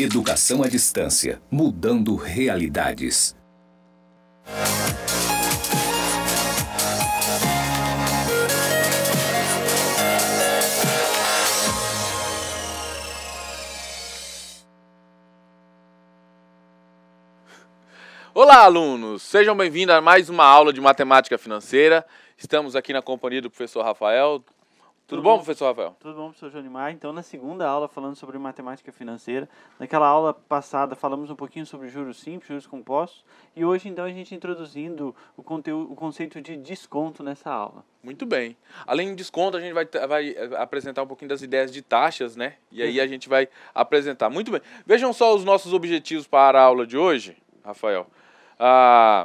Educação à distância, mudando realidades. Olá, alunos! Sejam bem-vindos a mais uma aula de matemática financeira. Estamos aqui na companhia do professor Rafael. Tudo bom, professor Rafael? Tudo bom, professor Jonimar. Então, na segunda aula, falando sobre matemática financeira, naquela aula passada falamos um pouquinho sobre juros simples, juros compostos, e hoje, então, a gente introduzindo o conceito de desconto nessa aula. Muito bem. Além de desconto, a gente vai apresentar um pouquinho das ideias de taxas, né? E aí a gente vai apresentar. Muito bem. Vejam só os nossos objetivos para a aula de hoje, Rafael.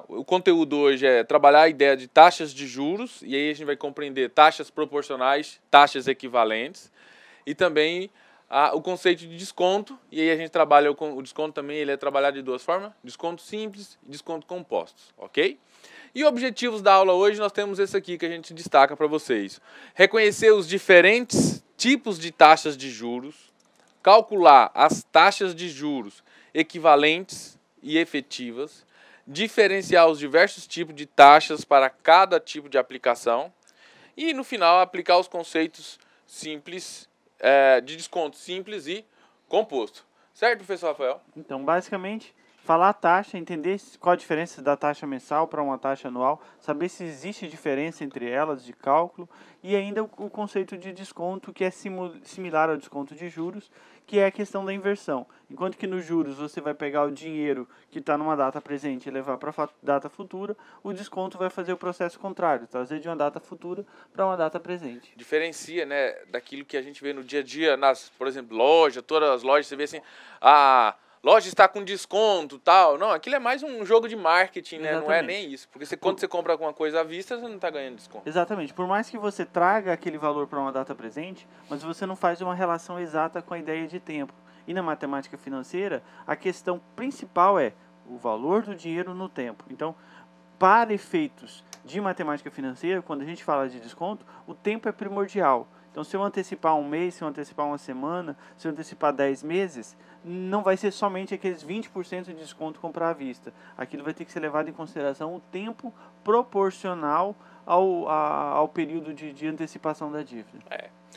O conteúdo hoje é trabalhar a ideia de taxas de juros, e aí a gente vai compreender taxas proporcionais, taxas equivalentes, e também o conceito de desconto, e aí a gente trabalha o desconto também, ele é trabalhado de duas formas, desconto simples e desconto compostos, ok? E objetivos da aula hoje nós temos esse aqui que a gente destaca para vocês. Reconhecer os diferentes tipos de taxas de juros, calcular as taxas de juros equivalentes e efetivas, diferenciar os diversos tipos de taxas para cada tipo de aplicação e, no final, aplicar os conceitos simples, de desconto simples e composto. Certo, professor Rafael? Então, basicamente, falar a taxa, entender qual a diferença da taxa mensal para uma taxa anual, saber se existe diferença entre elas de cálculo e ainda o conceito de desconto, que é similar ao desconto de juros, que é a questão da inversão. Enquanto que nos juros você vai pegar o dinheiro que está numa data presente e levar para a data futura, o desconto vai fazer o processo contrário, trazer de uma data futura para uma data presente. Diferencia, né, daquilo que a gente vê no dia a dia, por exemplo, todas as lojas, você vê assim, loja está com desconto, tal. Não, aquilo é mais um jogo de marketing, né? Não é nem isso. Porque quando você compra alguma coisa à vista, você não está ganhando desconto. Exatamente. Por mais que você traga aquele valor para uma data presente, mas você não faz uma relação exata com a ideia de tempo. E na matemática financeira, a questão principal é o valor do dinheiro no tempo. Então, para efeitos de matemática financeira, quando a gente fala de desconto, o tempo é primordial. Então, se eu antecipar um mês, se eu antecipar uma semana, se eu antecipar 10 meses, não vai ser somente aqueles 20% de desconto comprar à vista. Aquilo vai ter que ser levado em consideração o tempo proporcional ao período de antecipação da dívida.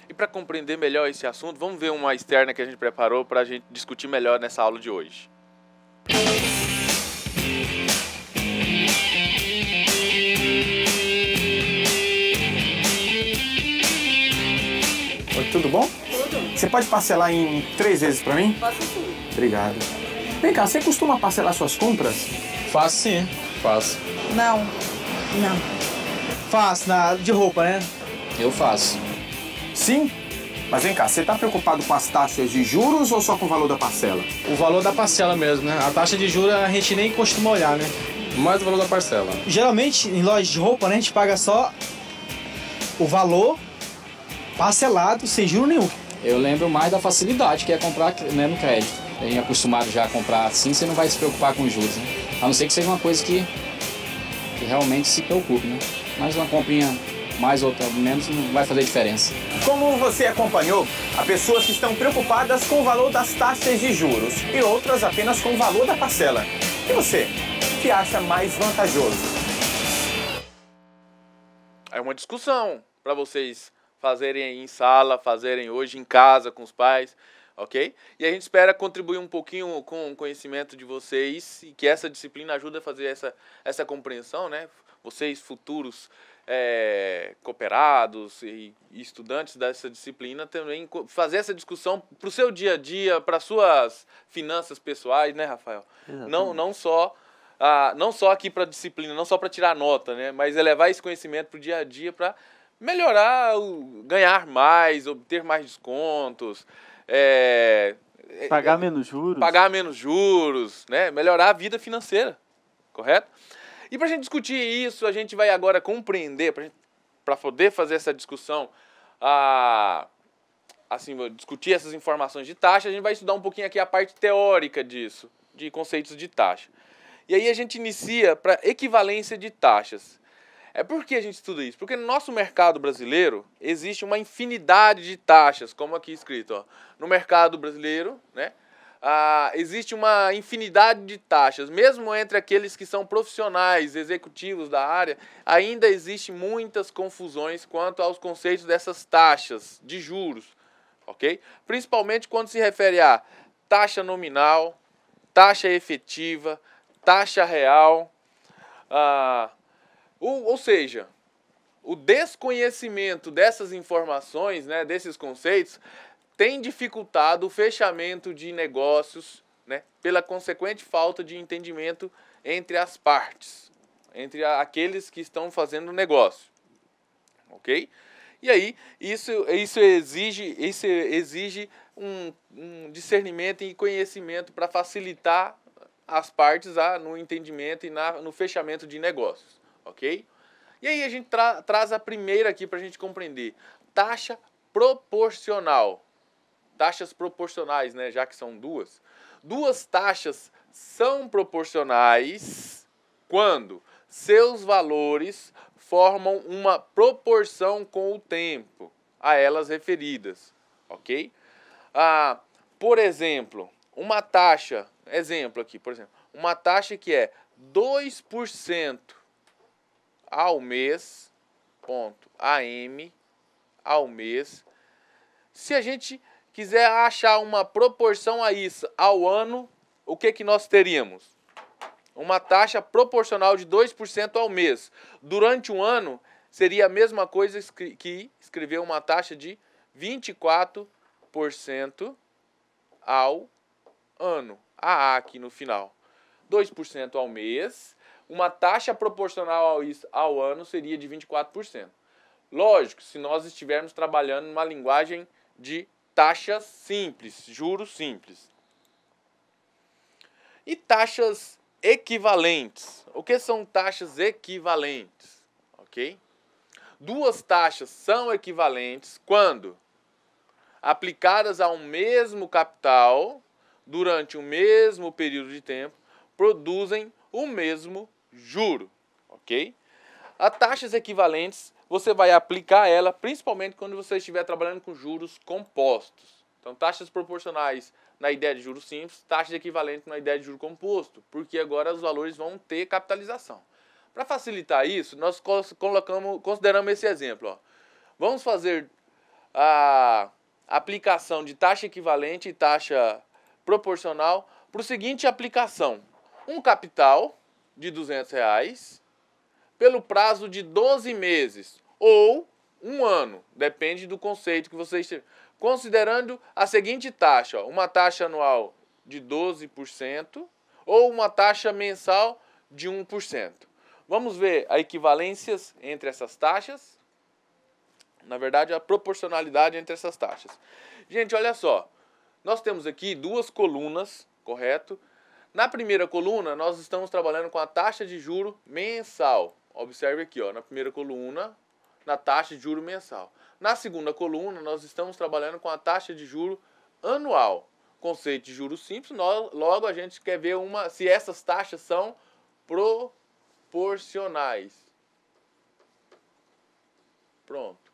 E para compreender melhor esse assunto, vamos ver uma externa que a gente preparou para a gente discutir melhor nessa aula de hoje. Oi, tudo bom? Tudo. Você pode parcelar em 3 vezes para mim? Posso sim. Obrigado. Vem cá, você costuma parcelar suas compras? Faço sim, faço. Não. Faço, de roupa, né? Eu faço. Sim? Mas vem cá, você tá preocupado com as taxas de juros ou só com o valor da parcela? O valor da parcela mesmo, né? A taxa de juros a gente nem costuma olhar, né? Mais o valor da parcela. Geralmente, em lojas de roupa, né, a gente paga só o valor parcelado, sem juro nenhum. Eu lembro mais da facilidade, que é comprar, né, no crédito. A gente é acostumado já a comprar assim, você não vai se preocupar com os juros, né? A não ser que seja uma coisa que realmente se preocupe, né? Mas uma comprinha mais ou menos não vai fazer diferença. Como você acompanhou, há pessoas que estão preocupadas com o valor das taxas de juros e outras apenas com o valor da parcela. E você, o que acha mais vantajoso? É uma discussão para vocês fazerem aí em sala, fazerem hoje em casa com os pais, ok? E a gente espera contribuir um pouquinho com o conhecimento de vocês e que essa disciplina ajude a fazer essa compreensão, né? Vocês futuros cooperados e estudantes dessa disciplina também fazer essa discussão para o seu dia a dia, para suas finanças pessoais, né, Rafael? Não só aqui para a disciplina, não só para tirar nota, né, mas levar esse conhecimento para o dia a dia para melhorar, ganhar mais, obter mais descontos, pagar menos juros, né, melhorar a vida financeira, correto? E para a gente discutir isso, a gente vai agora compreender, para poder fazer essa discussão, discutir essas informações de taxa, a gente vai estudar um pouquinho aqui a parte teórica disso, de conceitos de taxa. E aí a gente inicia para equivalência de taxas. Por que a gente estuda isso? Porque no nosso mercado brasileiro existe uma infinidade de taxas, como aqui escrito, ó. No mercado brasileiro, né, existe uma infinidade de taxas, mesmo entre aqueles que são profissionais, executivos da área, ainda existe muitas confusões quanto aos conceitos dessas taxas de juros, ok? Principalmente quando se refere a taxa nominal, taxa efetiva, taxa real, ou seja, o desconhecimento dessas informações, né, desses conceitos, tem dificultado o fechamento de negócios, né, pela consequente falta de entendimento entre as partes, entre aqueles que estão fazendo o negócio, ok? E aí, isso exige um discernimento e conhecimento para facilitar as partes no entendimento e no fechamento de negócios, ok? E aí a gente traz a primeira aqui para a gente compreender. Taxa proporcional. Taxas proporcionais, né, já que são duas. Duas taxas são proporcionais quando seus valores formam uma proporção com o tempo a elas referidas, ok? Por exemplo, uma taxa, exemplo aqui, por exemplo, uma taxa que é 2% ao mês, ponto AM, ao mês. Se a gente quiser achar uma proporção a isso ao ano, o que nós teríamos? Uma taxa proporcional de 2% ao mês. Durante um ano, seria a mesma coisa que escrever uma taxa de 24% ao ano. A aqui no final. 2% ao mês. Uma taxa proporcional ao ano seria de 24%. Lógico, se nós estivermos trabalhando numa linguagem de taxas simples, juros simples. E taxas equivalentes. O que são taxas equivalentes? Ok? Duas taxas são equivalentes quando aplicadas a um mesmo capital durante o mesmo período de tempo produzem o mesmo juro, ok? As taxas equivalentes, você vai aplicar ela principalmente quando você estiver trabalhando com juros compostos. Então, taxas proporcionais na ideia de juros simples, taxas equivalentes na ideia de juro composto, porque agora os valores vão ter capitalização. Para facilitar isso, nós consideramos esse exemplo. Ó. Vamos fazer a aplicação de taxa equivalente e taxa proporcional para o seguinte aplicação. Um capital de R$200 pelo prazo de 12 meses ou um ano, depende do conceito que você esteja. Considerando a seguinte taxa, uma taxa anual de 12% ou uma taxa mensal de 1%. Vamos ver as equivalências entre essas taxas. Na verdade, a proporcionalidade entre essas taxas. Gente, olha só. Nós temos aqui duas colunas, correto? Na primeira coluna, nós estamos trabalhando com a taxa de juro mensal. Observe aqui, ó, na primeira coluna, na taxa de juro mensal. Na segunda coluna, nós estamos trabalhando com a taxa de juro anual. Conceito de juros simples, logo a gente quer ver se essas taxas são proporcionais. Pronto.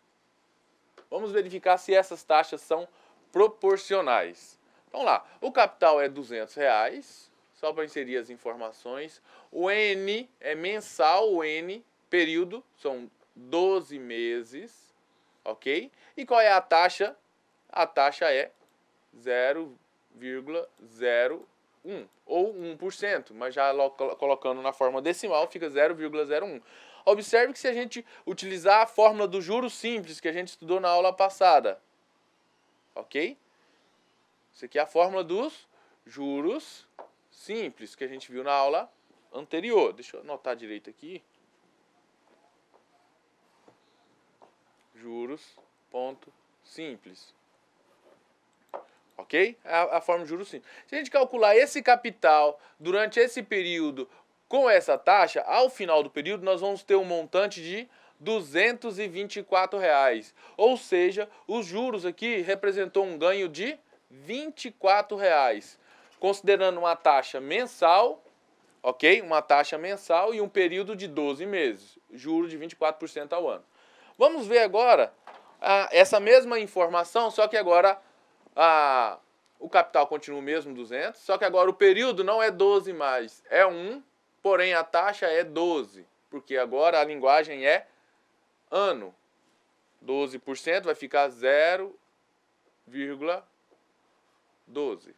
Vamos verificar se essas taxas são proporcionais. Vamos lá. O capital é R$200, só para inserir as informações. O N é mensal, o N, período, são 12 meses, ok? E qual é a taxa? A taxa é 0,01 ou 1%, mas já colocando na forma decimal fica 0,01. Observe que se a gente utilizar a fórmula do juros simples que a gente estudou na aula passada, ok? Isso aqui é a fórmula dos juros simples que a gente viu na aula anterior. Deixa eu anotar direito aqui. Juros, ponto, simples. Ok? É a fórmula de juros simples. Se a gente calcular esse capital durante esse período com essa taxa, ao final do período nós vamos ter um montante de R$224. Ou seja, os juros aqui representou um ganho de R$24. Considerando uma taxa mensal, ok? Uma taxa mensal e um período de 12 meses. Juro de 24% ao ano. Vamos ver agora essa mesma informação, só que agora o capital continua o mesmo, 200, só que agora o período não é 12 mais, é 1, porém a taxa é 12, porque agora a linguagem é ano. 12% vai ficar 0,12.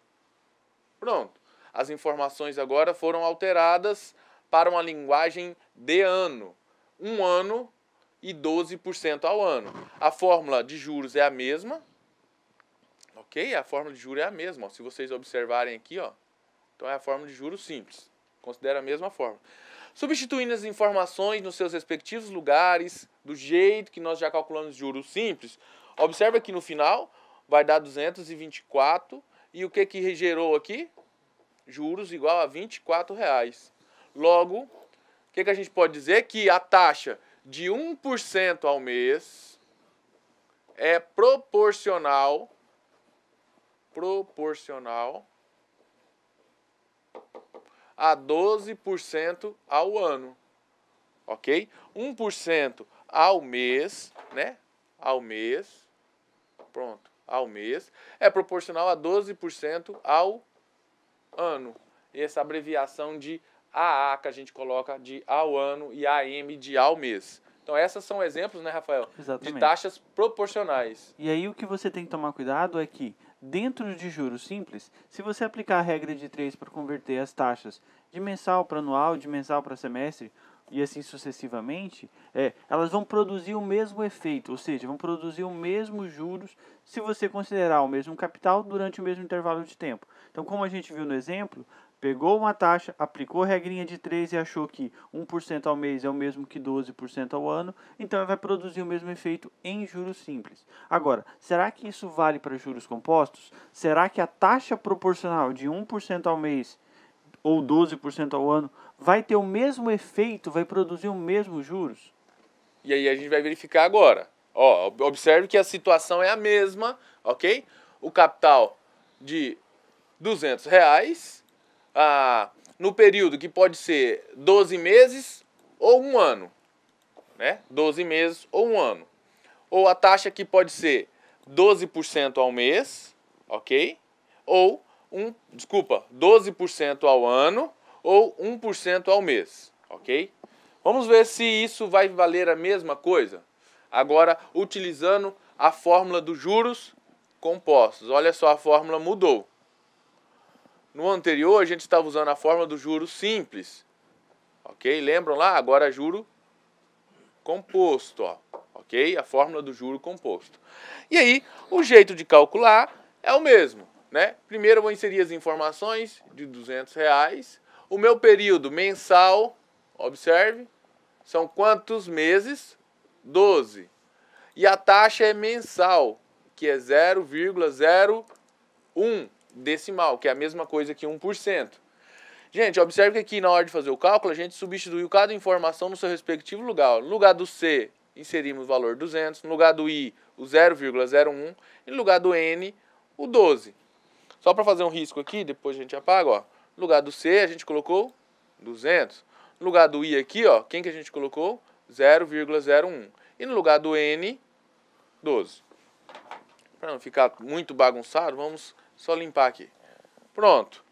Pronto. As informações agora foram alteradas para uma linguagem de ano. 1 ano e 12% ao ano. A fórmula de juros é a mesma. Ok? A fórmula de juros é a mesma. Ó. Se vocês observarem aqui, ó, então é a fórmula de juros simples. Considera a mesma fórmula. Substituindo as informações nos seus respectivos lugares, do jeito que nós já calculamos juros simples, observa que no final vai dar 224. E o que gerou aqui? Juros igual a R$24. Logo, o que a gente pode dizer? Que a taxa de 1% ao mês é proporcional a 12% ao ano, ok? 1% ao mês, né? Ao mês, pronto, ao mês, é proporcional a 12% ao ano. E essa abreviação de AA que a gente coloca de ao ano e AM de ao mês. Então, esses são exemplos, né, Rafael? Exatamente. De taxas proporcionais. E aí o que você tem que tomar cuidado é que, dentro de juros simples, se você aplicar a regra de 3 para converter as taxas de mensal para anual, de mensal para semestre, e assim sucessivamente, elas vão produzir o mesmo efeito, ou seja, vão produzir o mesmo juros se você considerar o mesmo capital durante o mesmo intervalo de tempo. Então, como a gente viu no exemplo, pegou uma taxa, aplicou a regrinha de 3 e achou que 1% ao mês é o mesmo que 12% ao ano, então ela vai produzir o mesmo efeito em juros simples. Agora, será que isso vale para juros compostos? Será que a taxa proporcional de 1% ao mês ou 12% ao ano vai ter o mesmo efeito, vai produzir o mesmo juros? E aí a gente vai verificar agora. Ó, observe que a situação é a mesma, ok? O capital de R$200, no período que pode ser 12 meses ou 1 ano, né? 12 meses ou 1 ano. Ou a taxa que pode ser 12% ao mês, ok? Ou 12% ao ano ou 1% ao mês, ok? Vamos ver se isso vai valer a mesma coisa. Agora, utilizando a fórmula dos juros compostos. Olha só, a fórmula mudou. No anterior, a gente estava usando a fórmula do juros simples, ok? Lembram lá? Agora, juro composto, ó, ok? A fórmula do juro composto. E aí, o jeito de calcular é o mesmo, né? Primeiro eu vou inserir as informações de R$200. O meu período mensal, observe, são quantos meses? 12. E a taxa é mensal, que é 0,01 decimal, que é a mesma coisa que 1%. Gente, observe que aqui na hora de fazer o cálculo, a gente substituiu cada informação no seu respectivo lugar. No lugar do C, inserimos o valor 200. No lugar do I, o 0,01. E no lugar do N, o 12. Só para fazer um risco aqui, depois a gente apaga, ó. No lugar do C, a gente colocou 200. No lugar do I aqui, ó, quem que a gente colocou? 0,01. E no lugar do N, 12. Para não ficar muito bagunçado, vamos só limpar aqui. Pronto.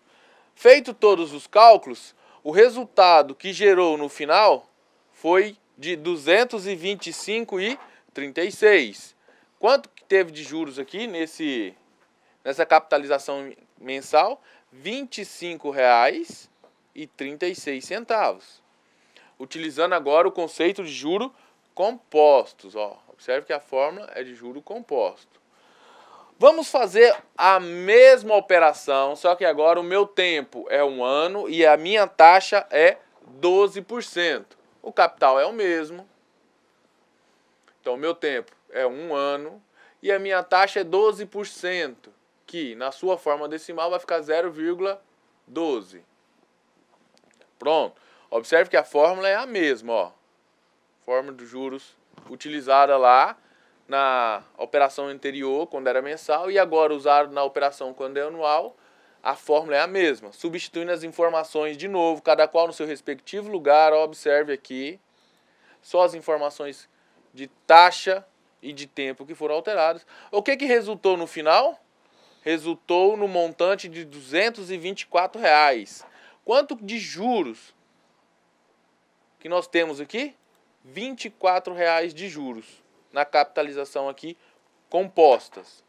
Feito todos os cálculos, o resultado que gerou no final foi de 225,36. Quanto que teve de juros aqui nessa capitalização mensal? R$25,36. Utilizando agora o conceito de juros compostos. Ó. Observe que a fórmula é de juro composto. Vamos fazer a mesma operação, só que agora o meu tempo é 1 ano e a minha taxa é 12%. O capital é o mesmo. Então, o meu tempo é 1 ano e a minha taxa é 12%, que na sua forma decimal vai ficar 0,12. Pronto. Observe que a fórmula é a mesma, ó. Fórmula dos juros utilizada lá na operação anterior, quando era mensal, e agora usado na operação quando é anual, a fórmula é a mesma. Substituindo as informações de novo, cada qual no seu respectivo lugar, observe aqui, só as informações de taxa e de tempo que foram alteradas. O que resultou no final? resultou no montante de R$ 224. Quanto de juros que nós temos aqui? R$ 24 de juros na capitalização aqui compostas.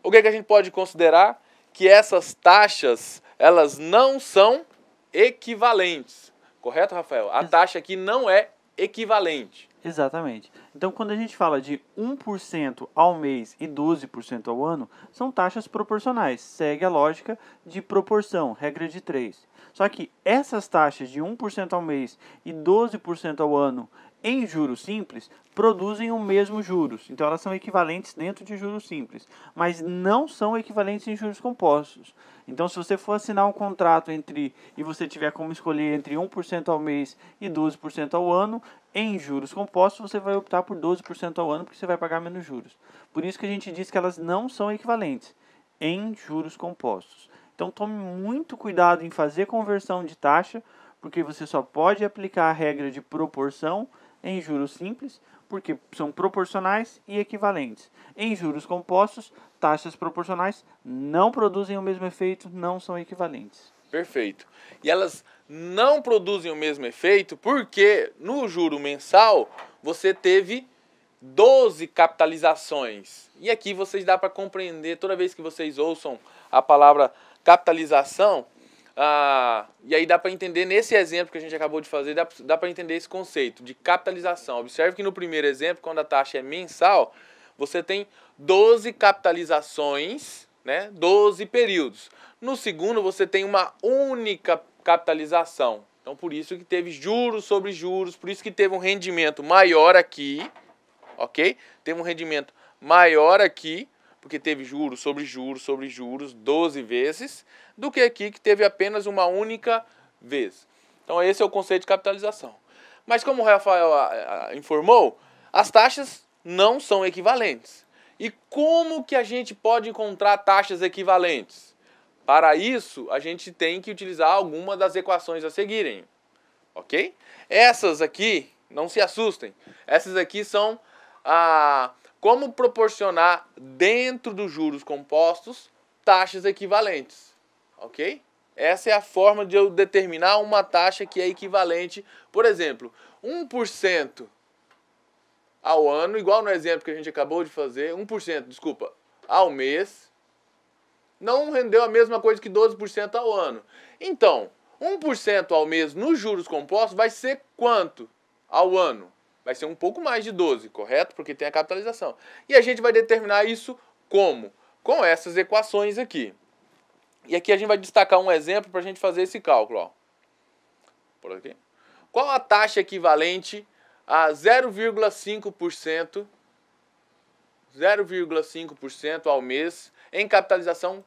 O que é que a gente pode considerar? Que essas taxas, elas não são equivalentes. Correto, Rafael? A taxa aqui não é equivalente. Exatamente. Então, quando a gente fala de 1% ao mês e 12% ao ano, são taxas proporcionais. Segue a lógica de proporção, regra de 3. Só que essas taxas de 1% ao mês e 12% ao ano em juros simples produzem o mesmo juros. Então, elas são equivalentes dentro de juros simples, mas não são equivalentes em juros compostos. Então, se você for assinar um contrato e você tiver como escolher entre 1% ao mês e 12% ao ano, em juros compostos, você vai optar por 12% ao ano, porque você vai pagar menos juros. Por isso que a gente diz que elas não são equivalentes em juros compostos. Então, tome muito cuidado em fazer conversão de taxa, porque você só pode aplicar a regra de proporção em juros simples, porque são proporcionais e equivalentes. Em juros compostos, taxas proporcionais não produzem o mesmo efeito, não são equivalentes. Perfeito. E elas não produzem o mesmo efeito porque no juro mensal você teve 12 capitalizações. E aqui vocês dá para compreender, toda vez que vocês ouçam a palavra capitalização, e aí dá para entender nesse exemplo que a gente acabou de fazer, dá para entender esse conceito de capitalização. Observe que no primeiro exemplo, quando a taxa é mensal, você tem 12 capitalizações, né? 12 períodos. No segundo, você tem uma única capitalização. Então, por isso que teve juros sobre juros, por isso que teve um rendimento maior aqui, ok? Teve um rendimento maior aqui, porque teve juros sobre juros sobre juros 12 vezes, do que aqui que teve apenas uma única vez. Então, esse é o conceito de capitalização. Mas como o Rafael informou, as taxas não são equivalentes. E como que a gente pode encontrar taxas equivalentes? Para isso, a gente tem que utilizar alguma das equações a seguirem, ok? Essas aqui, não se assustem, essas aqui são como proporcionar dentro dos juros compostos taxas equivalentes, ok? Essa é a forma de eu determinar uma taxa que é equivalente, por exemplo, 1% ao ano, igual no exemplo que a gente acabou de fazer, 1%, desculpa, ao mês, não rendeu a mesma coisa que 12% ao ano. Então, 1% ao mês nos juros compostos vai ser quanto ao ano? Vai ser um pouco mais de 12, correto? Porque tem a capitalização. E a gente vai determinar isso como? Com essas equações aqui. E aqui a gente vai destacar um exemplo para a gente fazer esse cálculo. Ó. Por aqui. Qual a taxa equivalente a 0,5% ao mês em capitalização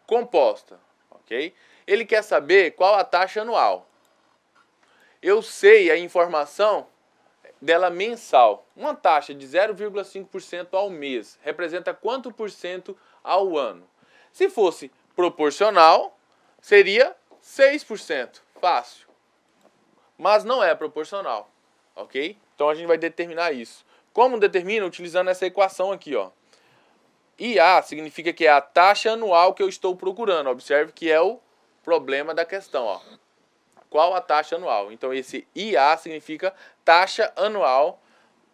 composta, ok? Ele quer saber qual a taxa anual. Eu sei a informação dela mensal. Uma taxa de 0,5% ao mês representa quanto por cento ao ano? Se fosse proporcional, seria 6%. Fácil. Mas não é proporcional, ok? Então a gente vai determinar isso. Como determina? Utilizando essa equação aqui, ó. IA significa que é a taxa anual que eu estou procurando. Observe que é o problema da questão, ó. Qual a taxa anual? Então esse IA significa taxa anual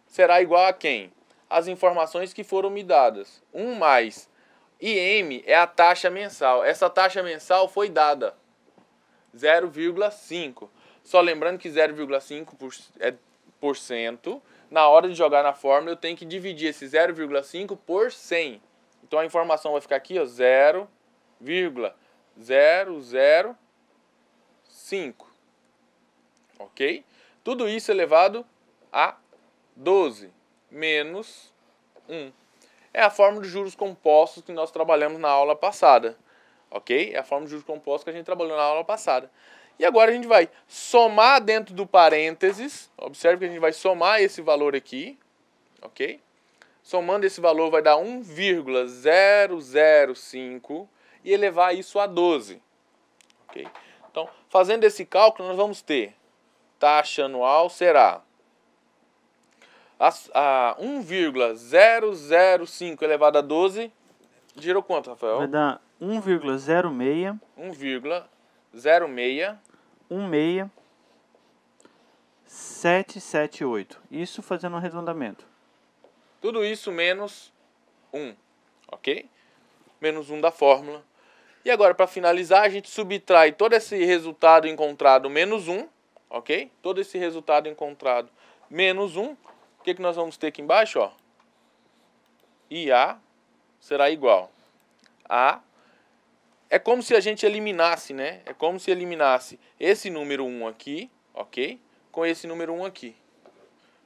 será igual a quem? As informações que foram me dadas. 1 mais IM é a taxa mensal. Essa taxa mensal foi dada 0,5. Só lembrando que 0,5% na hora de jogar na fórmula eu tenho que dividir esse 0,5 por 100. Então a informação vai ficar aqui, ó, 0,005. Ok? Tudo isso elevado a 12 menos 1. É a fórmula de juros compostos que nós trabalhamos na aula passada. Ok? É a fórmula de juros compostos que a gente trabalhou na aula passada. E agora a gente vai somar dentro do parênteses. Observe que a gente vai somar esse valor aqui. Ok? Somando esse valor vai dar 1,005 e elevar isso a 12. Ok? Então, fazendo esse cálculo, nós vamos ter taxa anual será 1,005 elevado a 12 Gerou quanto, Rafael? Vai dar 1,06 1,06 778. Isso fazendo um arredondamento. Tudo isso menos 1, ok? Menos 1 da fórmula. E agora, para finalizar, a gente subtrai todo esse resultado encontrado menos 1, ok? Todo esse resultado encontrado menos 1. O que nós vamos ter aqui embaixo? Ó? IA será igual a... É como se a gente eliminasse, né? É como se eliminasse esse número 1 aqui, ok? Com esse número 1 aqui.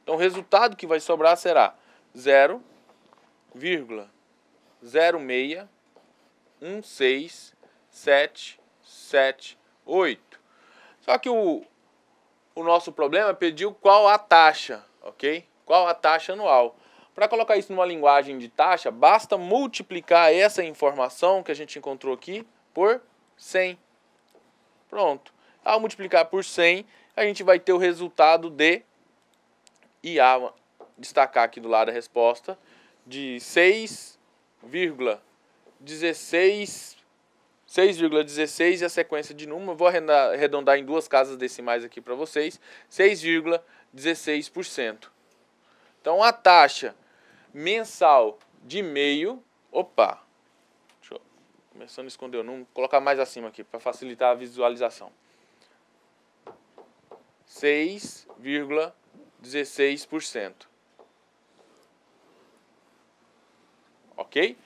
Então, o resultado que vai sobrar será 0,16778. Só que o nosso problema pediu qual a taxa, ok? Qual a taxa anual. Para colocar isso numa linguagem de taxa, basta multiplicar essa informação que a gente encontrou aqui por 100. Pronto. Ao multiplicar por 100, a gente vai ter o resultado de IA, destacar aqui do lado a resposta, de 6,16 e a sequência de números. Vou arredondar em duas casas decimais aqui para vocês. 6,16%. Então, a taxa mensal de meio... Opa! Começando a esconder o número. Vou colocar mais acima aqui para facilitar a visualização. 6,16%. Ok?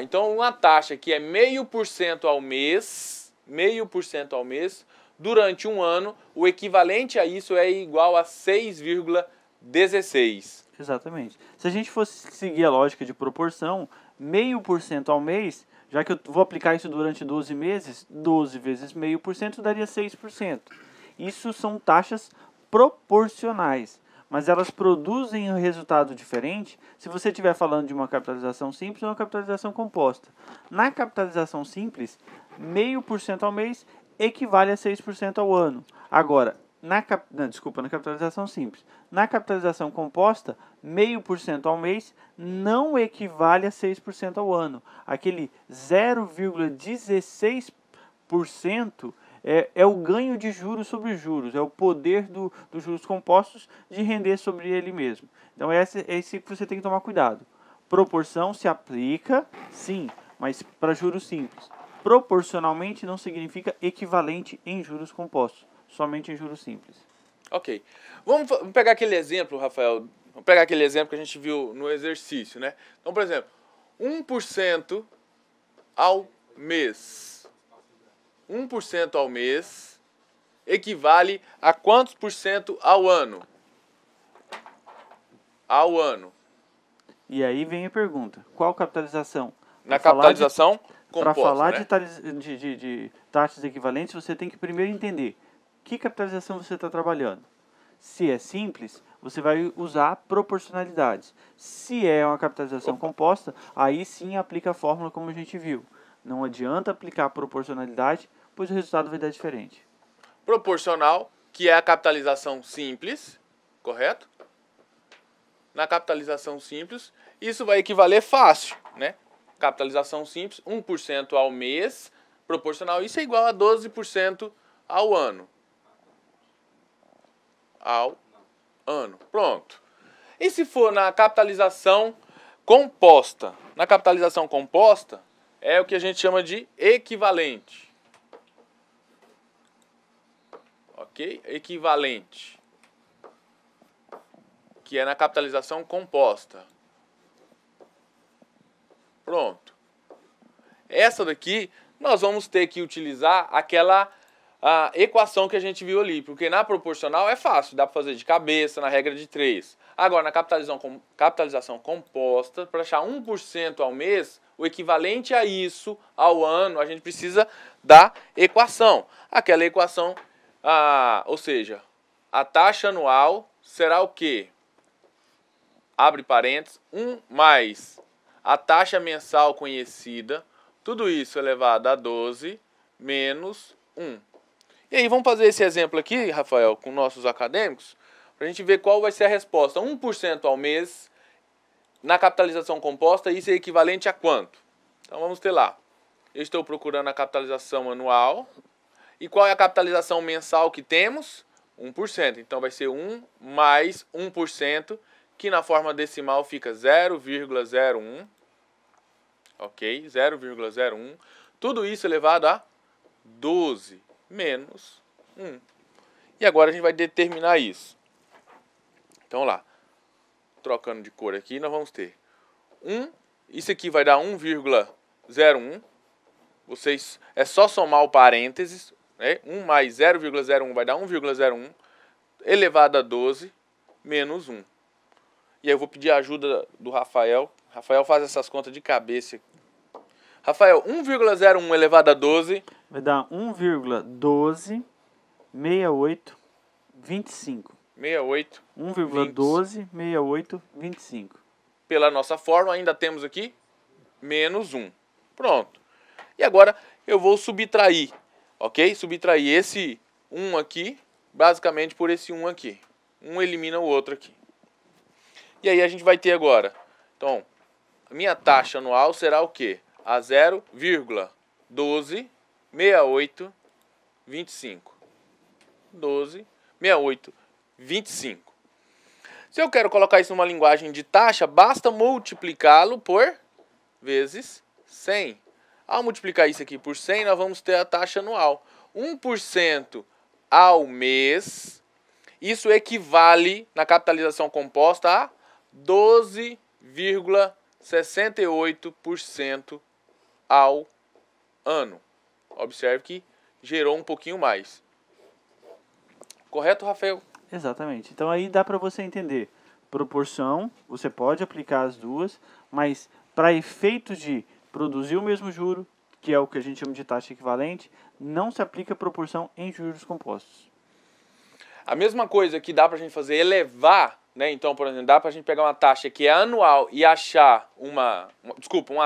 Então, uma taxa que é 0,5% ao mês, 0,5% ao mês, durante um ano, o equivalente a isso é igual a 6,16%. Exatamente. Se a gente fosse seguir a lógica de proporção, 0,5% ao mês, já que eu vou aplicar isso durante 12 meses, 12 vezes 0,5% daria 6%. Isso são taxas proporcionais, mas elas produzem um resultado diferente se você estiver falando de uma capitalização simples ou uma capitalização composta. Na capitalização simples, 0,5% ao mês equivale a 6% ao ano. Agora, na capitalização simples. Na capitalização composta, 0,5% ao mês não equivale a 6% ao ano. Aquele 0,16% é o ganho de juros sobre juros, é o poder dos juros compostos de render sobre ele mesmo. Então, esse que você tem que tomar cuidado. Proporção se aplica, sim, mas para juros simples. Proporcionalmente não significa equivalente em juros compostos, somente em juros simples. Ok. Vamos pegar aquele exemplo, Rafael. Vamos pegar aquele exemplo que a gente viu no exercício, né? Então, por exemplo, 1% ao mês. 1% ao mês equivale a quantos por cento ao ano? Ao ano. E aí vem a pergunta, qual capitalização? Na capitalização composta, para falar né? de taxas equivalentes, você tem que primeiro entender que capitalização você está trabalhando. Se é simples, você vai usar proporcionalidades. Se é uma capitalização composta, aí sim aplica a fórmula como a gente viu. Não adianta aplicar proporcionalidade, pois o resultado vai dar diferente. Proporcional, que é a capitalização simples, correto? Na capitalização simples, isso vai equivaler fácil, né? Capitalização simples, 1% ao mês, proporcional, isso é igual a 12% ao ano. Ao ano. Pronto. E se for na capitalização composta? Na capitalização composta, é o que a gente chama de equivalente. Ok? Equivalente. Que é na capitalização composta. Pronto. Essa daqui, nós vamos ter que utilizar aquela equação que a gente viu ali. Porque na proporcional é fácil, dá para fazer de cabeça, na regra de 3. Agora, na capitalização composta, para achar 1% ao mês, o equivalente a isso ao ano, a gente precisa da equação. Aquela equação, ou seja, a taxa anual será o quê? Abre parênteses, 1 mais a taxa mensal conhecida, tudo isso elevado a 12, menos 1. E aí, vamos fazer esse exemplo aqui, Rafael, com nossos acadêmicos, para a gente ver qual vai ser a resposta. 1% ao mês, na capitalização composta, isso é equivalente a quanto? Então vamos ter lá. Eu estou procurando a capitalização anual. E qual é a capitalização mensal que temos? 1%. Então vai ser 1 mais 1%, que na forma decimal fica 0,01. Ok? 0,01. Tudo isso elevado a 12 menos 1. E agora a gente vai determinar isso. Então lá, trocando de cor aqui, nós vamos ter 1. Isso aqui vai dar 1,01. Vocês, é só somar o parênteses, né? 1 mais 0,01 vai dar 1,01 elevado a 12 menos 1. E aí eu vou pedir a ajuda do Rafael. Rafael faz essas contas de cabeça. Rafael, 1,01 elevado a 12... Vai dar 1,126825. 68. 1,126825. Pela nossa fórmula, ainda temos aqui menos 1. Pronto. E agora eu vou subtrair, ok? Subtrair esse 1 aqui, basicamente por esse 1 aqui. Um elimina o outro aqui. E aí a gente vai ter agora, então, a minha taxa anual será o quê? A 0,126825. 12,6825. Se eu quero colocar isso numa linguagem de taxa, basta multiplicá-lo por vezes 100. Ao multiplicar isso aqui por 100, nós vamos ter a taxa anual. 1% ao mês, isso equivale, na capitalização composta, a 12,68% ao ano. Observe que gerou um pouquinho mais. Correto, Rafael? Exatamente. Então aí dá para você entender. Proporção, você pode aplicar as duas, mas para efeitos de produzir o mesmo juro, que é o que a gente chama de taxa equivalente, não se aplica proporção em juros compostos. A mesma coisa que dá para a gente fazer elevar, né? Então, por exemplo, dá para a gente pegar uma taxa que é anual e achar uma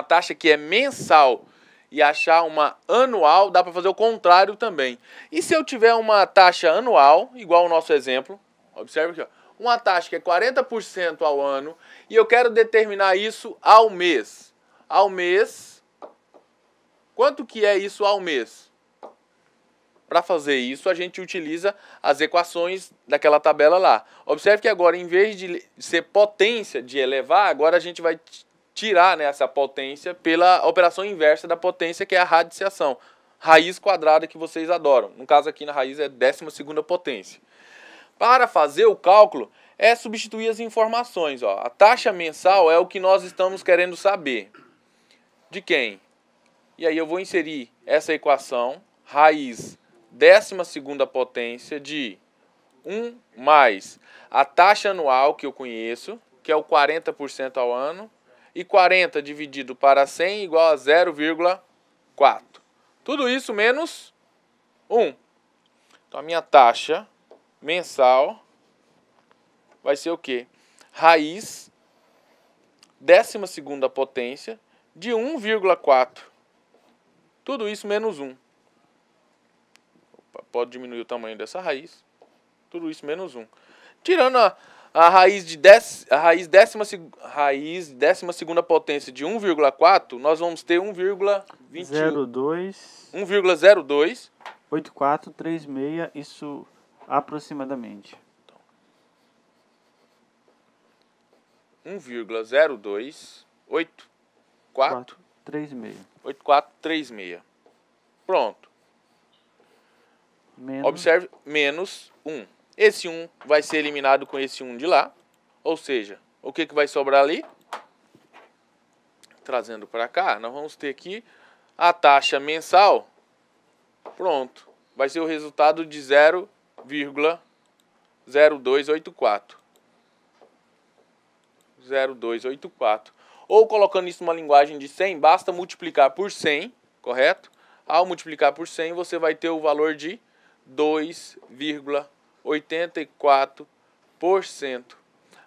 taxa que é mensal e achar uma anual, dá para fazer o contrário também. E se eu tiver uma taxa anual, igual o nosso exemplo, observe aqui, ó, uma taxa que é 40% ao ano e eu quero determinar isso ao mês. Ao mês, quanto que é isso ao mês? Para fazer isso, a gente utiliza as equações daquela tabela lá. Observe que agora, em vez de ser potência de elevar, agora a gente vai tirar, né, essa potência pela operação inversa da potência, que é a radiciação. Raiz quadrada, que vocês adoram. No caso aqui na raiz é 12ª potência. Para fazer o cálculo, é substituir as informações. Ó. A taxa mensal é o que nós estamos querendo saber. De quem? E aí eu vou inserir essa equação, raiz 12ª potência de 1 mais a taxa anual que eu conheço, que é o 40% ao ano, e 40 dividido para 100 igual a 0,4. Tudo isso menos 1. Então a minha taxa mensal vai ser o quê? Raiz 12ª potência de 1,4. Tudo isso menos 1. Opa, pode diminuir o tamanho dessa raiz. Tudo isso menos 1. Tirando a raiz 12ª potência de 1,4, nós vamos ter 1,02 8436, isso aproximadamente. 1,028436. Pronto. Observe, menos 1. Esse 1 vai ser eliminado com esse 1 de lá. Ou seja, o que vai sobrar ali? Trazendo para cá, nós vamos ter aqui a taxa mensal. Pronto. Vai ser o resultado de 0,0284. 0,284. Ou colocando isso numa linguagem de 100, basta multiplicar por 100, correto? Ao multiplicar por 100, você vai ter o valor de 2,84%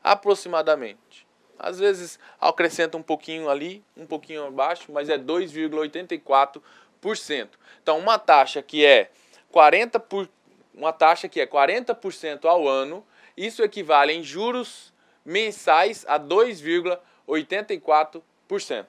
aproximadamente. Às vezes acrescenta um pouquinho ali, um pouquinho abaixo, mas é 2,84%. Então uma taxa que é 40% ao ano, isso equivale em juros mensais a 2,84%.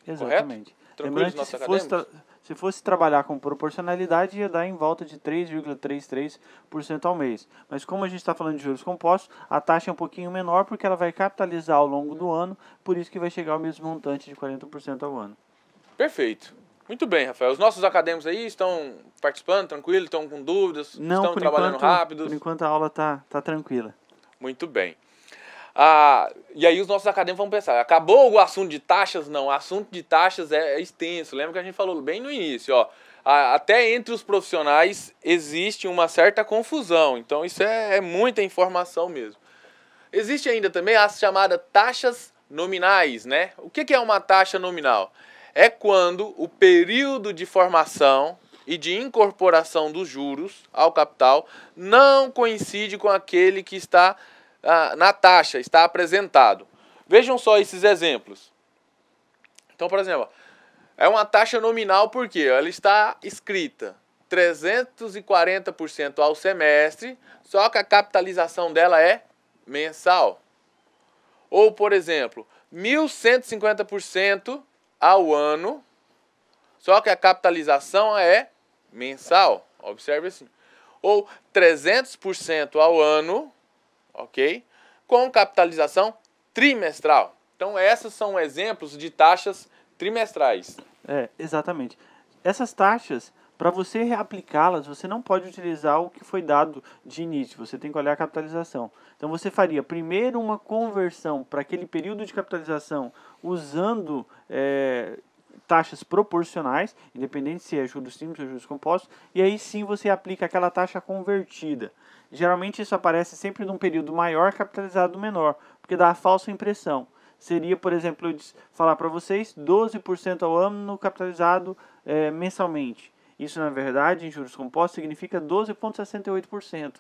Exatamente. Correto? Tranquilos Lembrando que nossos acadêmicos? se fosse trabalhar com proporcionalidade, ia dar em volta de 3,33% ao mês. Mas como a gente está falando de juros compostos, a taxa é um pouquinho menor porque ela vai capitalizar ao longo do ano, por isso que vai chegar ao mesmo montante de 40% ao ano. Perfeito. Muito bem, Rafael. Os nossos acadêmicos aí estão participando, tranquilo? Estão com dúvidas? Não, estão trabalhando rápido? Por enquanto a aula tá tranquila. Muito bem. E aí os nossos acadêmicos vão pensar, acabou o assunto de taxas? Não, o assunto de taxas é extenso. Lembra que a gente falou bem no início, ó. Até entre os profissionais existe uma certa confusão. Então isso é muita informação mesmo. Existe ainda também as chamadas taxas nominais, né? O que é uma taxa nominal? É quando o período de formação e de incorporação dos juros ao capital não coincide com aquele que está na taxa, está apresentado. Vejam só esses exemplos. Então, por exemplo, é uma taxa nominal porque ela está escrita 340% ao semestre, só que a capitalização dela é mensal. Ou, por exemplo, 1.150% ao ano, só que a capitalização é mensal. Observe assim. Ou 300% ao ano, ok? Com capitalização trimestral. Então, esses são exemplos de taxas trimestrais. Exatamente. Essas taxas, para você reaplicá-las, você não pode utilizar o que foi dado de início. Você tem que olhar a capitalização. Então, você faria primeiro uma conversão para aquele período de capitalização usando taxas proporcionais, independente se é juros simples ou juros compostos, e aí sim você aplica aquela taxa convertida. Geralmente isso aparece sempre num período maior capitalizado menor, porque dá a falsa impressão. Seria, por exemplo, eu falar para vocês 12% ao ano capitalizado mensalmente. Isso, na verdade, em juros compostos, significa 12,68%.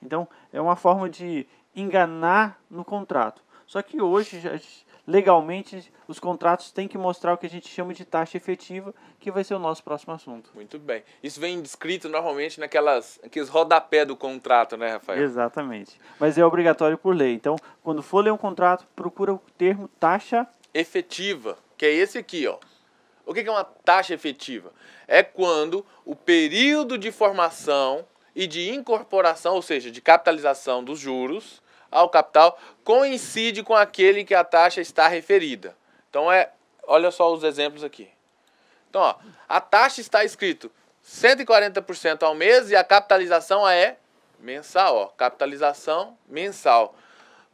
Então, é uma forma de enganar no contrato. Só que hoje, legalmente, os contratos têm que mostrar o que a gente chama de taxa efetiva, que vai ser o nosso próximo assunto. Muito bem. Isso vem descrito normalmente naqueles rodapé do contrato, né, Rafael? Exatamente. Mas é obrigatório por lei. Então, quando for ler um contrato, procura o termo taxa efetiva, que é esse aqui, ó. O que é uma taxa efetiva? É quando o período de formação e de incorporação, ou seja, de capitalização dos juros ao capital, coincide com aquele que a taxa está referida. Então, olha só os exemplos aqui. Então, ó, a taxa está escrito 140% ao mês e a capitalização é mensal, ó, capitalização mensal.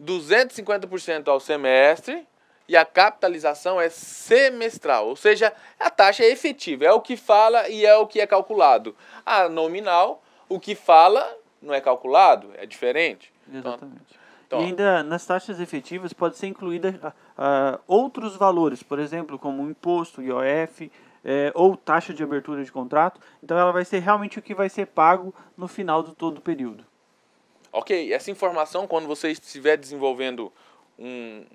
250% ao semestre e a capitalização é semestral, ou seja, a taxa é efetiva, é o que fala e é o que é calculado. A nominal, o que fala não é calculado, é diferente. Exatamente. E ainda nas taxas efetivas pode ser incluída outros valores, por exemplo, como imposto, IOF, ou taxa de abertura de contrato. Então ela vai ser realmente o que vai ser pago no final de todo o período. Ok, essa informação, quando você estiver desenvolvendo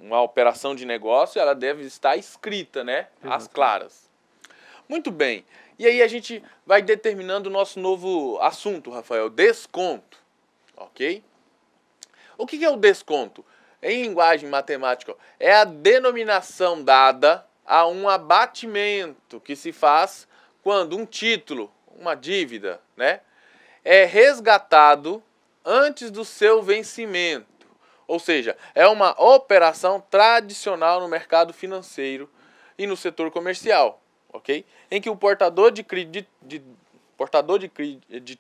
uma operação de negócio, ela deve estar escrita, né? Às claras. Muito bem. E aí a gente vai determinando o nosso novo assunto, Rafael, desconto. Ok? O que é o desconto? Em linguagem matemática, é a denominação dada a um abatimento que se faz quando um título, uma dívida, né, é resgatado antes do seu vencimento. Ou seja, é uma operação tradicional no mercado financeiro e no setor comercial, ok? Em que o portador de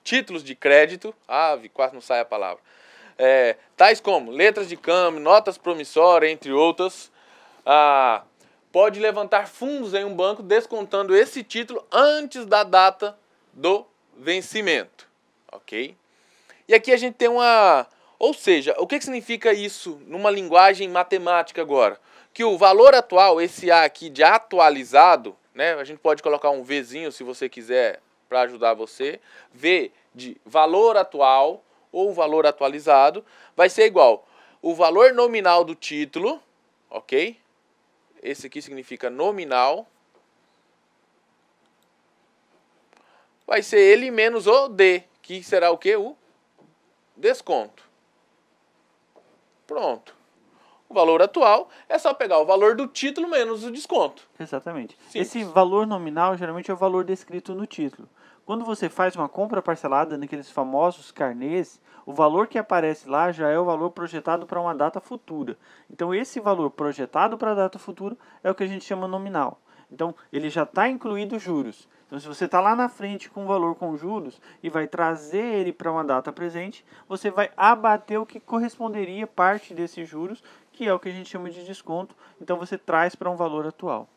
títulos de crédito, quase não sai a palavra, tais como letras de câmbio, notas promissórias, entre outras, pode levantar fundos em um banco descontando esse título antes da data do vencimento, ok? E aqui a gente tem ou seja, o que significa isso numa linguagem matemática agora? Que o valor atual, esse A aqui de atualizado, né, a gente pode colocar um Vzinho se você quiser para ajudar você, V de valor atual ou valor atualizado, vai ser igual o valor nominal do título, ok? Esse aqui significa nominal. Vai ser ele menos o D, que será o quê? O desconto. Pronto. O valor atual é só pegar o valor do título menos o desconto. Exatamente. Simples. Esse valor nominal geralmente é o valor descrito no título. Quando você faz uma compra parcelada naqueles famosos carnês, o valor que aparece lá já é o valor projetado para uma data futura. Então esse valor projetado para a data futura é o que a gente chama nominal. Então ele já está incluído os juros. Então se você está lá na frente com o valor com juros e vai trazer ele para uma data presente, você vai abater o que corresponderia parte desses juros, que é o que a gente chama de desconto. Então você traz para um valor atual.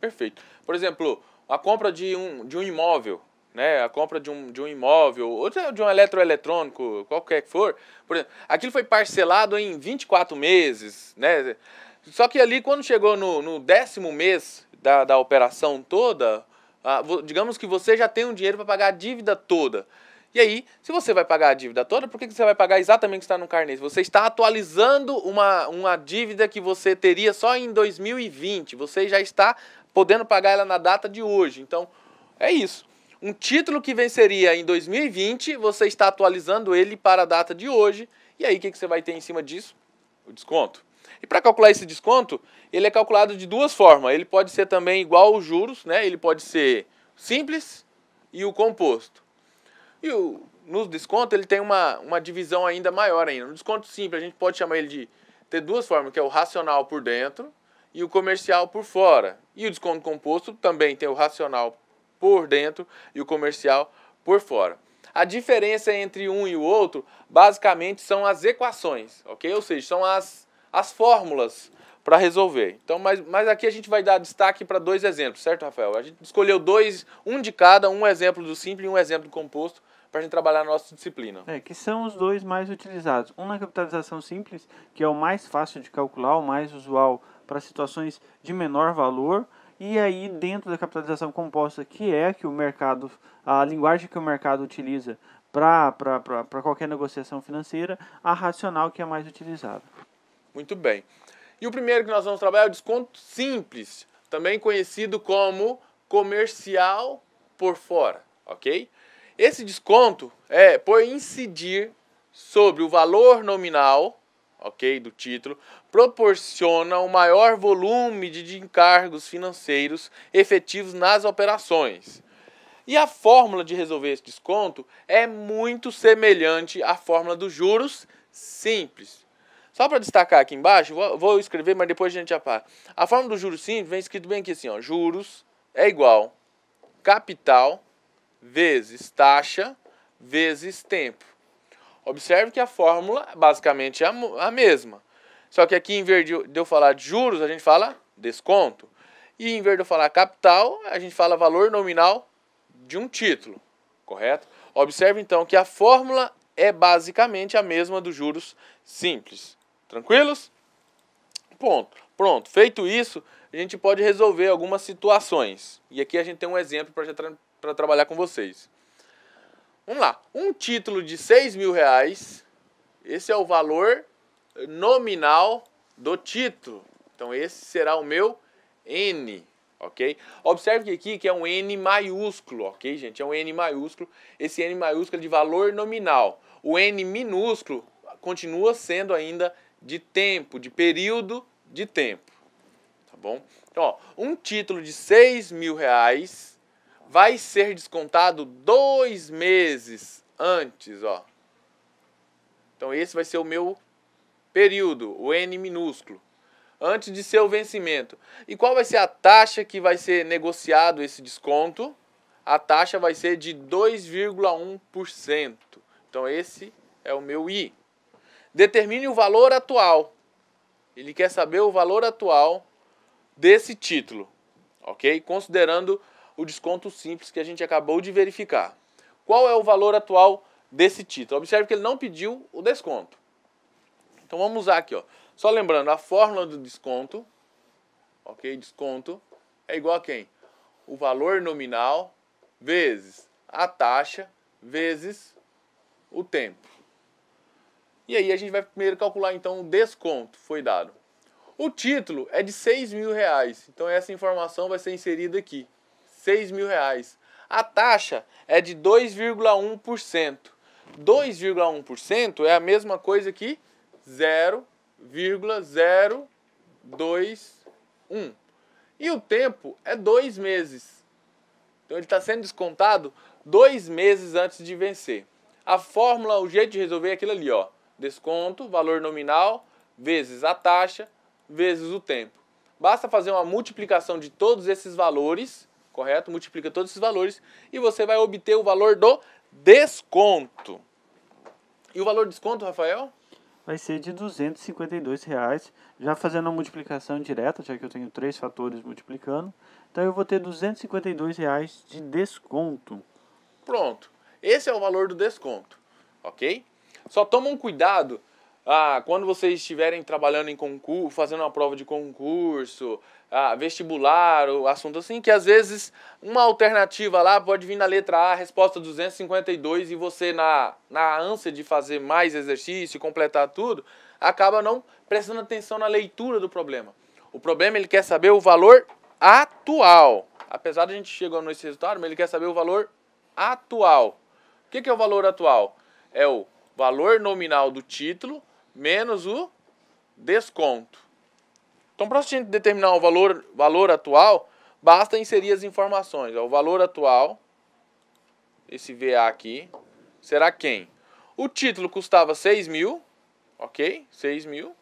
Perfeito. Por exemplo, a compra de um imóvel, né? A compra de um imóvel, ou de um eletroeletrônico, qualquer que for. Por exemplo, aquilo foi parcelado em 24 meses, né? Só que ali, quando chegou no 10º mês da operação toda, digamos que você já tem um dinheiro para pagar a dívida toda. E aí, se você vai pagar a dívida toda, por que você vai pagar exatamente o que está no carnê? Você está atualizando uma dívida que você teria só em 2020. Você já está podendo pagar ela na data de hoje. Então, é isso. Um título que venceria em 2020, você está atualizando ele para a data de hoje. E aí, o que você vai ter em cima disso? O desconto. E para calcular esse desconto, ele é calculado de duas formas. Ele pode ser também igual aos juros, né? Ele pode ser simples e o composto. E no desconto ele tem uma divisão ainda maior ainda. No desconto simples a gente pode chamar ele de ter duas formas, que é o racional por dentro e o comercial por fora. E o desconto composto também tem o racional por dentro e o comercial por fora. A diferença entre um e o outro basicamente são as equações, ok? Ou seja, são as fórmulas para resolver. Então, mas aqui a gente vai dar destaque para dois exemplos, certo, Rafael? A gente escolheu um de cada, um exemplo do simples e um exemplo do composto, para a gente trabalhar na nossa disciplina. Que são os dois mais utilizados. Um na capitalização simples, que é o mais fácil de calcular, o mais usual para situações de menor valor. E aí, dentro da capitalização composta, que é que o mercado, a linguagem que o mercado utiliza para qualquer negociação financeira, a racional, que é mais utilizada. Muito bem. E o primeiro que nós vamos trabalhar é o desconto simples, também conhecido como comercial por fora, ok? Esse desconto é por incidir sobre o valor nominal, ok, do título, proporciona um maior volume de encargos financeiros efetivos nas operações. E a fórmula de resolver esse desconto é muito semelhante à fórmula dos juros simples. Só para destacar aqui embaixo, vou escrever, mas depois a gente apaga. A fórmula do juros simples vem escrito bem aqui assim, ó, juros é igual capital vezes taxa vezes tempo. Observe que a fórmula basicamente é a mesma. Só que aqui, em vez de eu falar de juros, a gente fala desconto. E em vez de eu falar capital, a gente fala valor nominal de um título, correto? Observe então que a fórmula é basicamente a mesma dos juros simples. Tranquilos? Pronto. Feito isso, a gente pode resolver algumas situações. E aqui a gente tem um exemplo para trabalhar com vocês. Vamos lá. Um título de R$6.000, esse é o valor nominal do título. Então esse será o meu N, ok? Observe aqui que é um N maiúsculo, ok, gente? É um N maiúsculo. Esse N maiúsculo é de valor nominal. O N minúsculo continua sendo ainda de tempo, de período de tempo. Tá bom? Então, ó, um título de R$6.000 vai ser descontado 2 meses antes, ó. Então esse vai ser o meu período, o N minúsculo, antes de seu vencimento. E qual vai ser a taxa que vai ser negociado esse desconto? A taxa vai ser de 2,1%. Então esse é o meu I. Determine o valor atual. Ele quer saber o valor atual desse título, ok? Considerando o desconto simples que a gente acabou de verificar. Qual é o valor atual desse título? Observe que ele não pediu o desconto. Então vamos usar aqui, ó. Só lembrando, a fórmula do desconto, ok? Desconto é igual a quem? O valor nominal vezes a taxa vezes o tempo. E aí a gente vai primeiro calcular então o desconto foi dado. O título é de R$6.000, então essa informação vai ser inserida aqui. R$6.000. A taxa é de 2,1%. 2,1% é a mesma coisa que 0,1%. 0,021. E o tempo é 2 meses. Então ele está sendo descontado 2 meses antes de vencer. A fórmula, o jeito de resolver é aquilo ali, ó. Desconto, valor nominal, vezes a taxa, vezes o tempo. Basta fazer uma multiplicação de todos esses valores, correto? Multiplica todos esses valores e você vai obter o valor do desconto. E o valor de desconto, Rafael? Vai ser de R$ 252 reais, já fazendo a multiplicação direta, já que eu tenho 3 fatores multiplicando. Então eu vou ter R$ 252 reais de desconto. Pronto. Esse é o valor do desconto, ok? Só tomam cuidado quando vocês estiverem trabalhando em concurso, fazendo uma prova de concurso, vestibular, o assunto assim, que às vezes uma alternativa lá pode vir na letra A, resposta 252, e você na ânsia de fazer mais exercício, completar tudo, acaba não prestando atenção na leitura do problema. O problema, ele quer saber o valor atual. Apesar de a gente chegar nesse resultado, mas ele quer saber o valor atual. O que é o valor atual? É o valor nominal do título menos o desconto. Então, para a gente determinar o valor atual, basta inserir as informações. O valor atual, esse VA aqui, será quem? O título custava 6.000, ok? 6.000.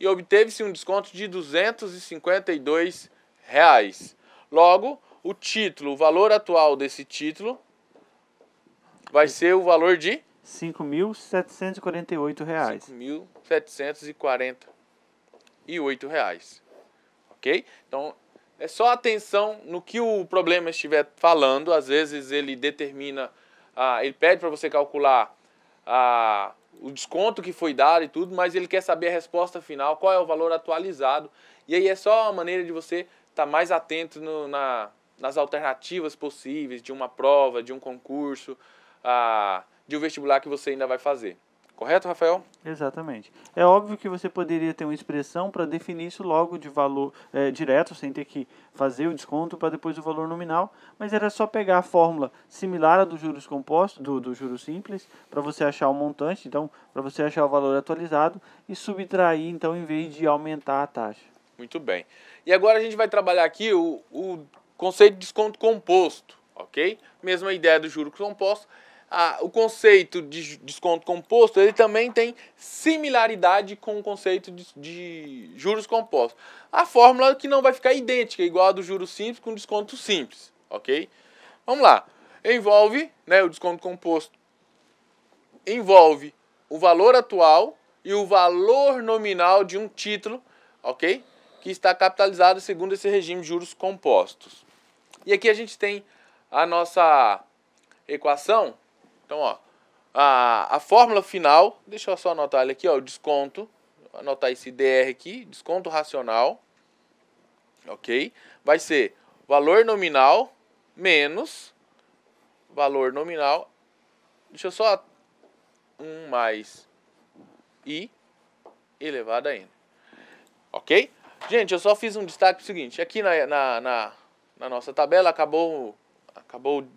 E obteve-se um desconto de R$ 252 reais. Logo, o título, o valor atual desse título vai ser o valor de R$ 5.748 reais. R$ 5.748 reais. Ok? Então, é só atenção no que o problema estiver falando. Às vezes ele determina, ele pede para você calcular o desconto que foi dado e tudo, mas ele quer saber a resposta final, qual é o valor atualizado. E aí é só uma maneira de você estar mais atento nas alternativas possíveis de uma prova, de um concurso, de um vestibular que você ainda vai fazer. Correto, Rafael? Exatamente. É óbvio que você poderia ter uma expressão para definir isso logo de valor direto, sem ter que fazer o desconto para depois o valor nominal, mas era só pegar a fórmula similar à dos juros compostos, do juros simples, para você achar o montante, então, para você achar o valor atualizado e subtrair, então, em vez de aumentar a taxa. Muito bem. E agora a gente vai trabalhar aqui o conceito de desconto composto, ok? Mesma ideia do juro composto. O conceito de desconto composto, ele também tem similaridade com o conceito de juros compostos. A fórmula que não vai ficar idêntica, igual a do juros simples com desconto simples, ok? Vamos lá. Envolve, o desconto composto envolve o valor atual e o valor nominal de um título, ok? Que está capitalizado segundo esse regime de juros compostos. E aqui a gente tem a nossa equação. Então, ó, a fórmula final, deixa eu só anotar ele aqui, ó, o desconto, anotar esse DR aqui, desconto racional, ok? Vai ser valor nominal menos valor nominal, deixa eu só, 1 mais I elevado a N, ok? Gente, eu só fiz um destaque pro seguinte, aqui na nossa tabela acabou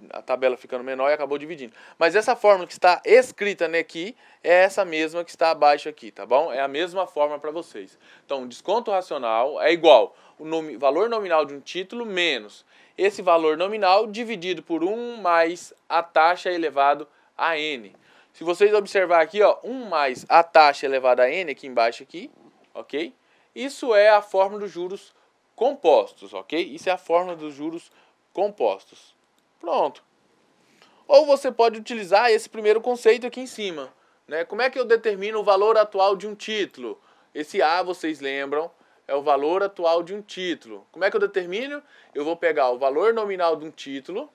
a tabela ficando menor e acabou dividindo. Mas essa fórmula que está escrita aqui é essa mesma que está abaixo aqui, tá bom? É a mesma fórmula para vocês. Então, desconto racional é igual o valor nominal de um título menos esse valor nominal dividido por 1 mais a taxa elevado a N. Se vocês observar aqui, ó, 1 mais a taxa elevada a N aqui embaixo, aqui, ok? Isso é a fórmula dos juros compostos, ok? Isso é a fórmula dos juros compostos. Pronto. Ou você pode utilizar esse primeiro conceito aqui em cima, né? Como é que eu determino o valor atual de um título? Esse A, vocês lembram, é o valor atual de um título. Como é que eu determino? Eu vou pegar o valor nominal de um título,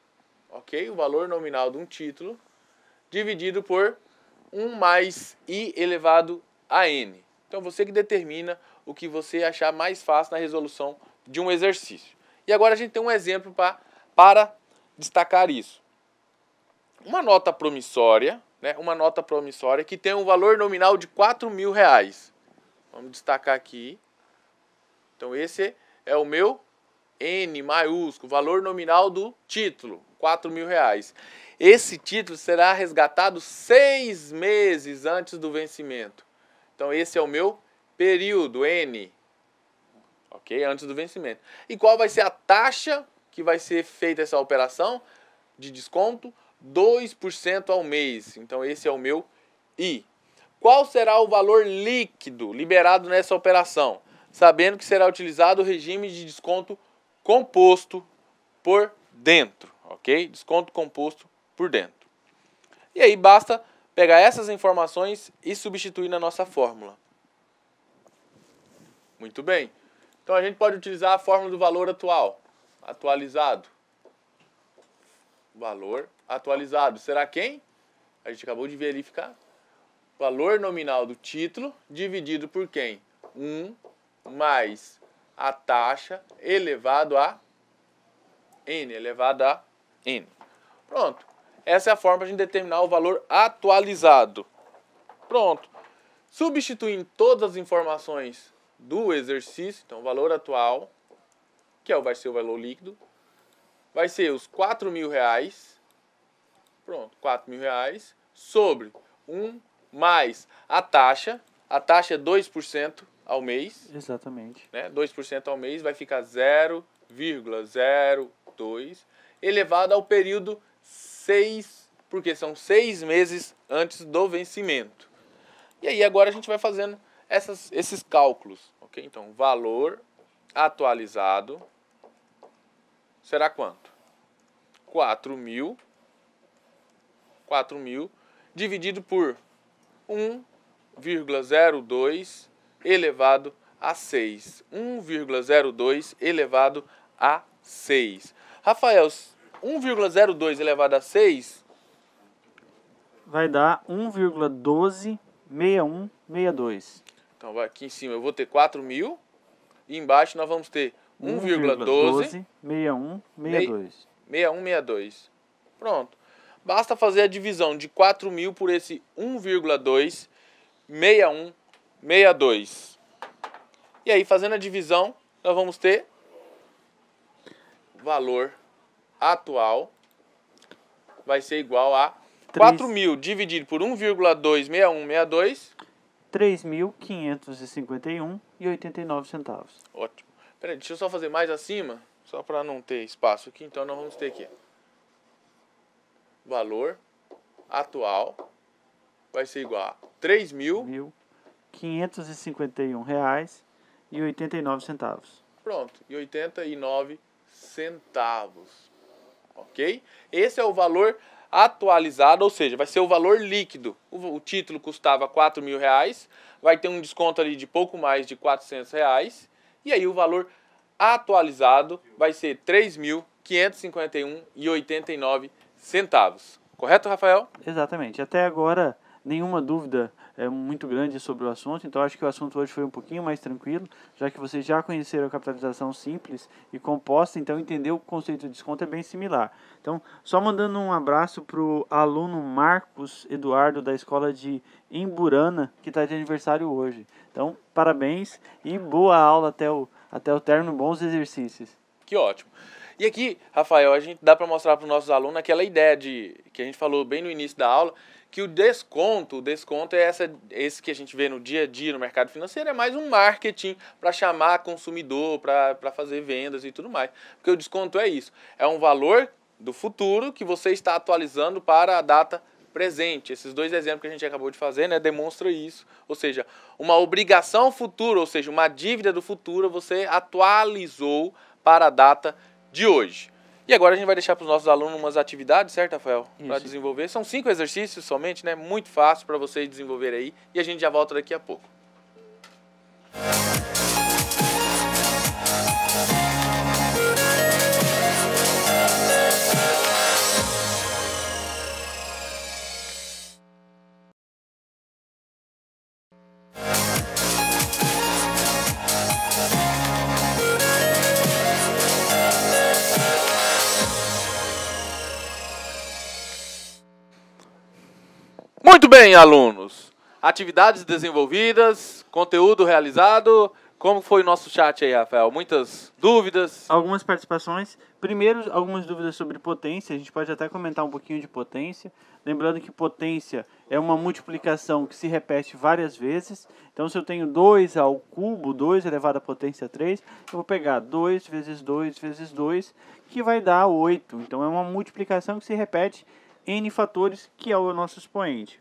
ok? O valor nominal de um título, dividido por 1 mais I elevado a N. Então, você que determina o que você achar mais fácil na resolução de um exercício. E agora a gente tem um exemplo para destacar isso. Uma nota promissória, né? Uma nota promissória que tem um valor nominal de R$4.000. Vamos destacar aqui. Então, esse é o meu N maiúsculo, valor nominal do título, R$4.000. Esse título será resgatado 6 meses antes do vencimento. Então, esse é o meu período N, ok? Antes do vencimento. E qual vai ser a taxa que vai ser feita essa operação de desconto? 2% ao mês. Então esse é o meu I. Qual será o valor líquido liberado nessa operação? Sabendo que será utilizado o regime de desconto composto por dentro, ok? Desconto composto por dentro. E aí basta pegar essas informações e substituir na nossa fórmula. Muito bem. Então a gente pode utilizar a fórmula do valor atual, atualizado. Valor atualizado. Será quem? A gente acabou de verificar. Valor nominal do título dividido por quem? 1 mais a taxa elevado a N, elevado a N. Pronto. Essa é a forma para a gente determinar o valor atualizado. Pronto. Substituindo todas as informações do exercício, então valor atual, que vai ser o valor líquido, vai ser os R$4.000, pronto, R$4.000, sobre 1 mais a taxa é 2% ao mês. Exatamente. Né? 2% ao mês vai ficar 0,02 elevado ao período 6, porque são 6 meses antes do vencimento. E aí agora a gente vai fazendo esses cálculos, ok? Então, valor atualizado será quanto? 4.000 dividido por 1,02 elevado a 6. 1,02 elevado a 6. Rafael, 1,02 elevado a 6 vai dar 1,126162. Então, vai aqui em cima eu vou ter 4.000 e embaixo nós vamos ter 1,12 6162. 6162. Pronto. Basta fazer a divisão de 4.000 por esse 1,2 6162. E aí, fazendo a divisão, nós vamos ter valor atual vai ser igual a 4.000 dividido por 1,26162. 3.551,89 centavos. Ótimo. Peraí, deixa eu só fazer mais acima, só para não ter espaço aqui. Então, nós vamos ter aqui. Valor atual vai ser igual a 3.551 reais e 89 centavos. Pronto, e 89 centavos. Ok? Esse é o valor atualizado, ou seja, vai ser o valor líquido. O título custava R$4.000, vai ter um desconto ali de pouco mais de R$400, e aí o valor atualizado vai ser R$3.551,89. Correto, Rafael? Exatamente. Até agora, nenhuma dúvida muito grande sobre o assunto, então acho que o assunto hoje foi um pouquinho mais tranquilo, já que vocês já conheceram a capitalização simples e composta, então entender o conceito de desconto é bem similar. Então, só mandando um abraço para o aluno Marcos Eduardo, da escola de Emburana, que está de aniversário hoje. Então, parabéns e boa aula até o término, bons exercícios. Que ótimo. E aqui, Rafael, a gente dá para mostrar para os nossos alunos aquela ideia que a gente falou bem no início da aula, que o desconto é esse que a gente vê no dia a dia no mercado financeiro, é mais um marketing para chamar consumidor, para fazer vendas e tudo mais. Porque o desconto é isso, é um valor do futuro que você está atualizando para a data presente. Esses dois exemplos que a gente acabou de fazer, né, demonstra isso. Ou seja, uma obrigação futura, ou seja, uma dívida do futuro, você atualizou para a data de hoje. E agora a gente vai deixar para os nossos alunos umas atividades, certo, Rafael? Para desenvolver. São 5 exercícios somente, né? Muito fácil para vocês desenvolverem aí. E a gente já volta daqui a pouco. Muito bem, alunos. Atividades desenvolvidas, conteúdo realizado. Como foi o nosso chat aí, Rafael? Muitas dúvidas? Algumas participações. Primeiro, algumas dúvidas sobre potência. A gente pode até comentar um pouquinho de potência. Lembrando que potência é uma multiplicação que se repete várias vezes. Então, se eu tenho 2 ao cubo, 2 elevado à potência 3, eu vou pegar 2 vezes 2 vezes 2, que vai dar 8. Então, é uma multiplicação que se repete N fatores, que é o nosso expoente.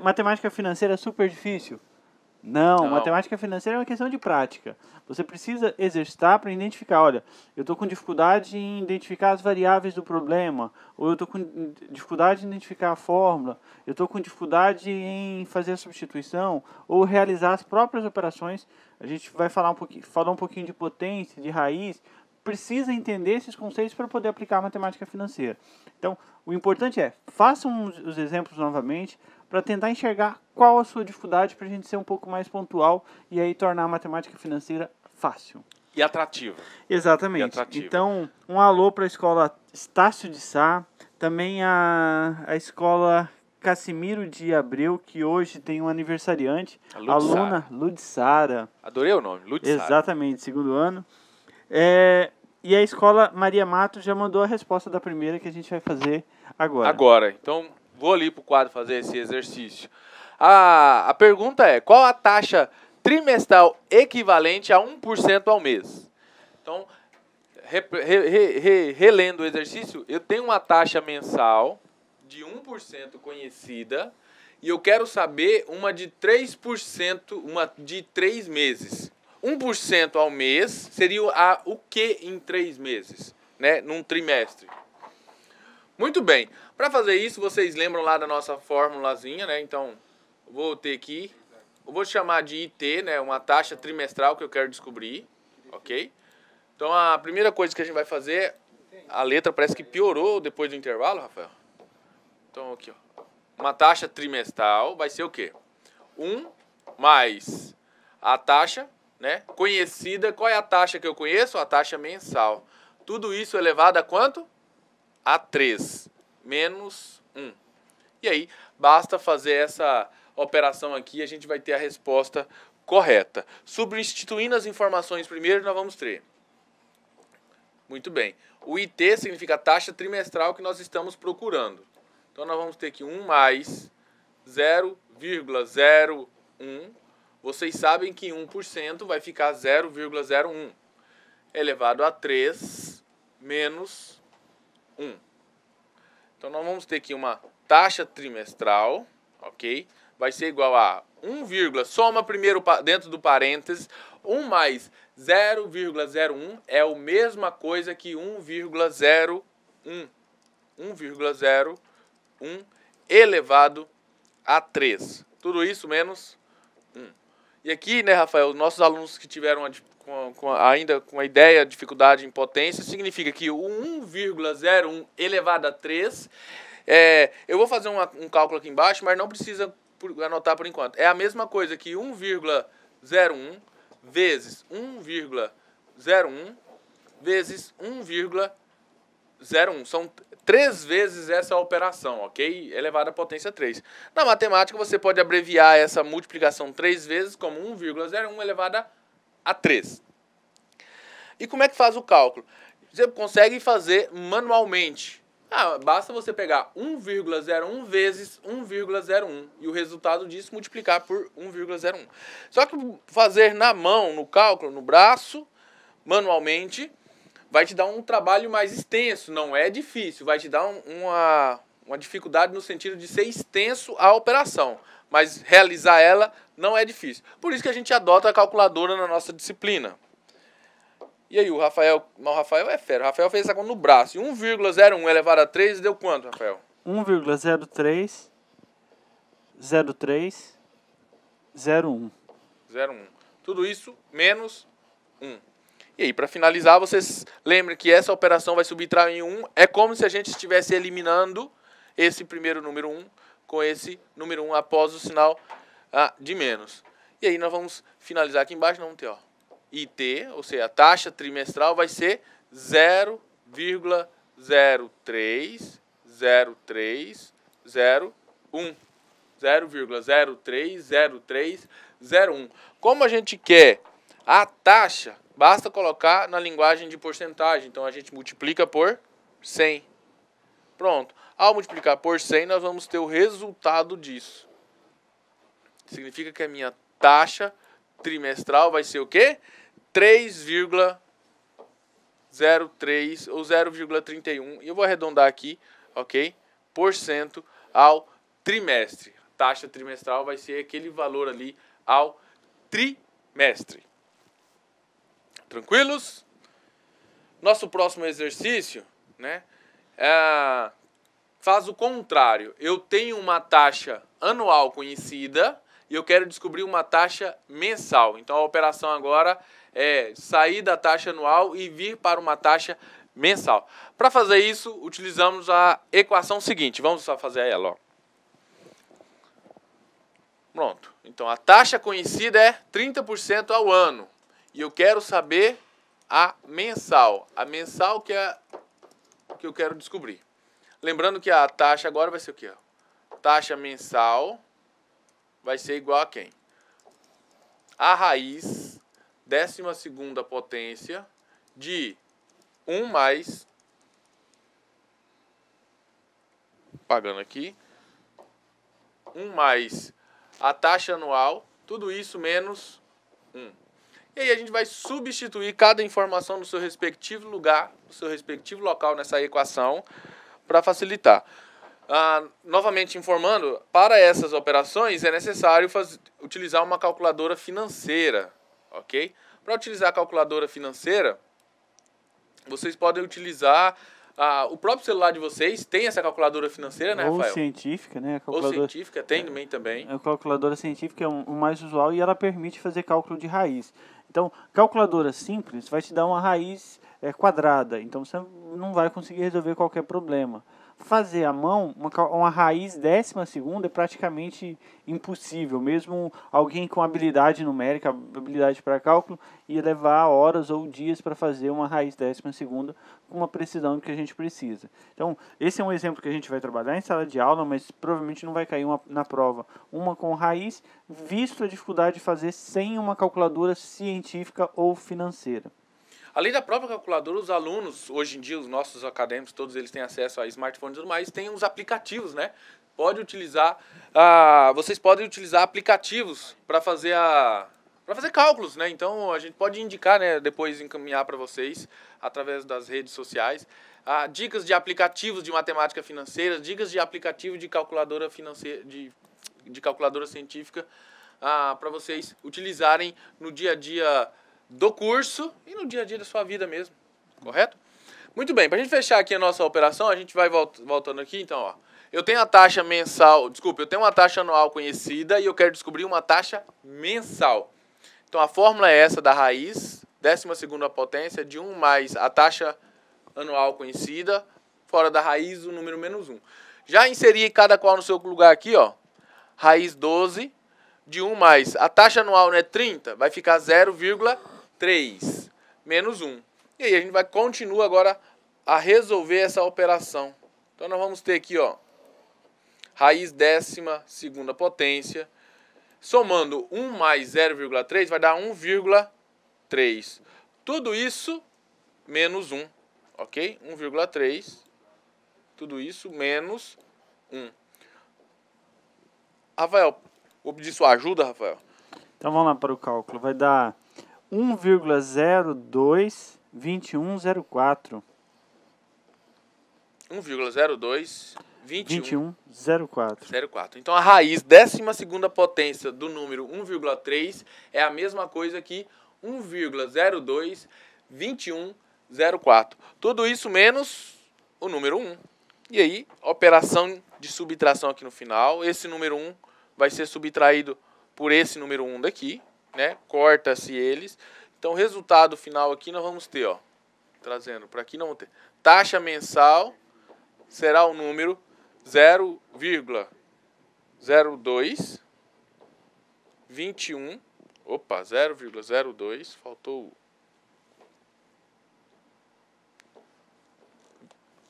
Matemática financeira é super difícil? Não, matemática financeira é uma questão de prática. Você precisa exercitar para identificar, olha, eu estou com dificuldade em identificar as variáveis do problema, ou eu estou com dificuldade em identificar a fórmula, eu estou com dificuldade em fazer a substituição, ou realizar as próprias operações. A gente vai falar um pouquinho de potência, de raiz. Precisa entender esses conceitos para poder aplicar a matemática financeira. Então, o importante é, façam os exemplos novamente, para tentar enxergar qual a sua dificuldade, para a gente ser um pouco mais pontual e aí tornar a matemática financeira fácil. E atrativa. Exatamente. E atrativa. Então, um alô para a escola Estácio de Sá, também a escola Cassimiro de Abreu, que hoje tem um aniversariante, a aluna Ludissara. Adorei o nome, Ludissara. Exatamente, segundo ano. E a escola Maria Matos já mandou a resposta da primeira que a gente vai fazer agora. Então, vou ali para o quadro fazer esse exercício. A pergunta é, qual a taxa trimestral equivalente a 1% ao mês? Então, relendo o exercício, eu tenho uma taxa mensal de 1% conhecida e eu quero saber uma de 3%, uma de 3 meses. 1% ao mês seria o que em 3 meses, né? Num trimestre. Muito bem. Para fazer isso, vocês lembram lá da nossa formulazinha, né? Então, vou ter aqui, eu vou chamar de IT, né? Uma taxa trimestral que eu quero descobrir, ok? Então, a primeira coisa que a gente vai fazer, a letra parece que piorou depois do intervalo, Rafael. Então, aqui, ó. Uma taxa trimestral vai ser o quê? 1 mais a taxa, né? Conhecida. Qual é a taxa que eu conheço? A taxa mensal. Tudo isso elevado a quanto? A 3 menos 1. E aí, basta fazer essa operação aqui e a gente vai ter a resposta correta. Substituindo as informações primeiro, nós vamos ter. Muito bem. O IT significa a taxa trimestral que nós estamos procurando. Então, nós vamos ter que 1 mais 0,01. Vocês sabem que 1% vai ficar 0,01 elevado a 3 menos 1. Então, nós vamos ter aqui uma taxa trimestral, ok? Vai ser igual a 1, soma primeiro dentro do parênteses, 1 mais 0,01 é a mesma coisa que 1,01. 1,01 elevado a 3. Tudo isso menos 1. E aqui, né, Rafael, nossos alunos que tiveram ainda com a ideia, dificuldade em potência, significa que o 1,01 elevado a 3, eu vou fazer um cálculo aqui embaixo, mas não precisa anotar por enquanto. É a mesma coisa que 1,01 vezes 1,01 vezes 1,01. São 3 vezes essa operação, ok? Elevado à potência 3. Na matemática, você pode abreviar essa multiplicação 3 vezes como 1,01 elevado a 3. E como é que faz o cálculo? Você consegue fazer manualmente. Basta você pegar 1,01 vezes 1,01 e o resultado disso multiplicar por 1,01. Só que fazer na mão, no cálculo, no braço, manualmente, vai te dar um trabalho mais extenso. Não é difícil, vai te dar uma dificuldade no sentido de ser extenso a operação. Mas realizar ela não é difícil. Por isso que a gente adota a calculadora na nossa disciplina. E aí, o Rafael é fera. O Rafael fez essa conta no braço. E 1,01 elevado a 3 deu quanto, Rafael? 1,03, 03, 01. 01. Tudo isso menos 1. E aí, para finalizar, vocês lembrem que essa operação vai subtrair em 1. É como se a gente estivesse eliminando esse primeiro número 1 com esse número 1 após o sinal de menos. E aí, nós vamos finalizar aqui embaixo. Nós vamos ter, ó, IT, ou seja, a taxa trimestral vai ser 0,030301. 0,030301. Como a gente quer A taxa, basta colocar na linguagem de porcentagem. Então, a gente multiplica por 100. Pronto. Ao multiplicar por 100, nós vamos ter o resultado disso. Significa que a minha taxa trimestral vai ser o quê? 3,03 ou 0,31. E eu vou arredondar aqui, ok? Por cento ao trimestre. A taxa trimestral vai ser aquele valor ali ao trimestre. Tranquilos? Nosso próximo exercício, né, faz o contrário. Eu tenho uma taxa anual conhecida e eu quero descobrir uma taxa mensal. Então, a operação agora é sair da taxa anual e vir para uma taxa mensal. Para fazer isso, utilizamos a equação seguinte. Vamos só fazer ela, ó. Pronto. Então, a taxa conhecida é 30% ao ano. E eu quero saber a mensal. A mensal que é o que eu quero descobrir. Lembrando que a taxa agora vai ser o quê? Taxa mensal vai ser igual a quem? A raiz 12ª potência de 1 mais, pagando aqui, 1 mais a taxa anual, tudo isso menos 1. E aí a gente vai substituir cada informação no seu respectivo lugar, no seu respectivo local nessa equação, para facilitar. Novamente informando, para essas operações é necessário utilizar uma calculadora financeira, ok? Para utilizar a calculadora financeira, vocês podem utilizar o próprio celular de vocês. Tem essa calculadora financeira, né, Rafael? Ou científica, né? Ou científica, tem também. A calculadora científica é o mais usual e ela permite fazer cálculo de raiz. Então, calculadora simples vai te dar uma raiz quadrada. Então, você não vai conseguir resolver qualquer problema. Fazer à mão uma raiz 12ª é praticamente impossível. Mesmo alguém com habilidade numérica, habilidade para cálculo, ia levar horas ou dias para fazer uma raiz 12ª com uma precisão que a gente precisa. Então, esse é um exemplo que a gente vai trabalhar em sala de aula, mas provavelmente não vai cair na prova. Uma com raiz, visto a dificuldade de fazer sem uma calculadora científica ou financeira. Além da própria calculadora, os alunos, hoje em dia, os nossos acadêmicos, todos eles têm acesso a smartphones e tudo mais, tem uns aplicativos, né? Vocês podem utilizar aplicativos para fazer cálculos, né? Então, a gente pode indicar, né, depois encaminhar para vocês, através das redes sociais, dicas de aplicativos de matemática financeira, dicas de aplicativo de calculadora financeira, de calculadora científica, para vocês utilizarem no dia a dia do curso e no dia a dia da sua vida mesmo, correto? Muito bem, para a gente fechar aqui a nossa operação, a gente vai voltando aqui, então, ó. Eu tenho a taxa eu tenho uma taxa anual conhecida e eu quero descobrir uma taxa mensal. Então, a fórmula é essa da raiz, 12ª potência, de 1 mais a taxa anual conhecida, fora da raiz, o número menos 1. Já inseri cada qual no seu lugar aqui, ó, raiz 12, de 1 mais a taxa anual, né, 30, vai ficar 0,3 menos 1. E aí a gente vai continuar agora a resolver essa operação. Então nós vamos ter aqui, ó, raiz 12ª potência, somando 1 mais 0,3 vai dar 1,3. Tudo isso menos 1, ok? 1,3, tudo isso menos 1. Rafael, vou pedir sua ajuda, Rafael. Então vamos lá para o cálculo. Vai dar 1,022104. 1,022104. Então a raiz 12ª potência do número 1,3 é a mesma coisa que 1,022104. Tudo isso menos o número 1. E aí, operação de subtração aqui no final. Esse número 1 vai ser subtraído por esse número 1 daqui, né? Corta-se eles. Então, o resultado final aqui nós vamos ter, ó, trazendo para aqui, não vamos ter. Taxa mensal será o número 0,0221. Opa, 0,02, faltou.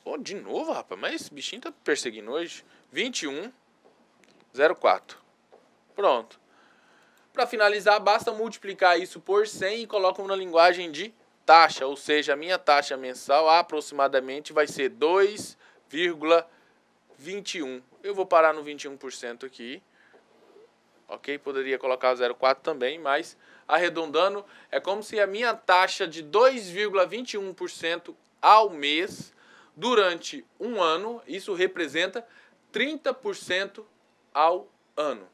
Oh, de novo, rapaz, mas esse bichinho tá perseguindo hoje. 21,04. Pronto. Para finalizar, basta multiplicar isso por 100 e colocam na linguagem de taxa, ou seja, a minha taxa mensal aproximadamente vai ser 2,21. Eu vou parar no 21% aqui. Ok? Poderia colocar 0,4 também, mas arredondando, é como se a minha taxa de 2,21% ao mês, durante um ano, isso representa 30% ao ano.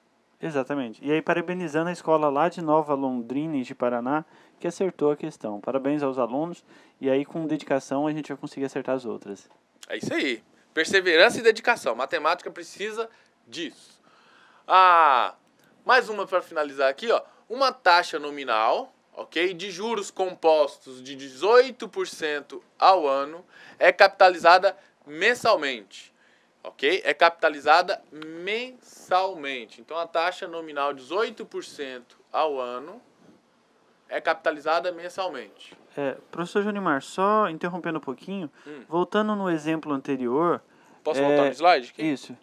Exatamente. E aí, parabenizando a escola lá de Nova Londrina, de Paraná, que acertou a questão. Parabéns aos alunos. E aí, com dedicação, a gente vai conseguir acertar as outras. É isso aí. Perseverança e dedicação. Matemática precisa disso. Mais uma para finalizar aqui, ó. Uma taxa nominal, ok, de juros compostos de 18% ao ano é capitalizada mensalmente. Ok? É capitalizada mensalmente. Então, a taxa nominal de 18% ao ano é capitalizada mensalmente. Professor Junimar, só interrompendo um pouquinho, voltando no exemplo anterior... Posso voltar no slide? Aqui? Isso.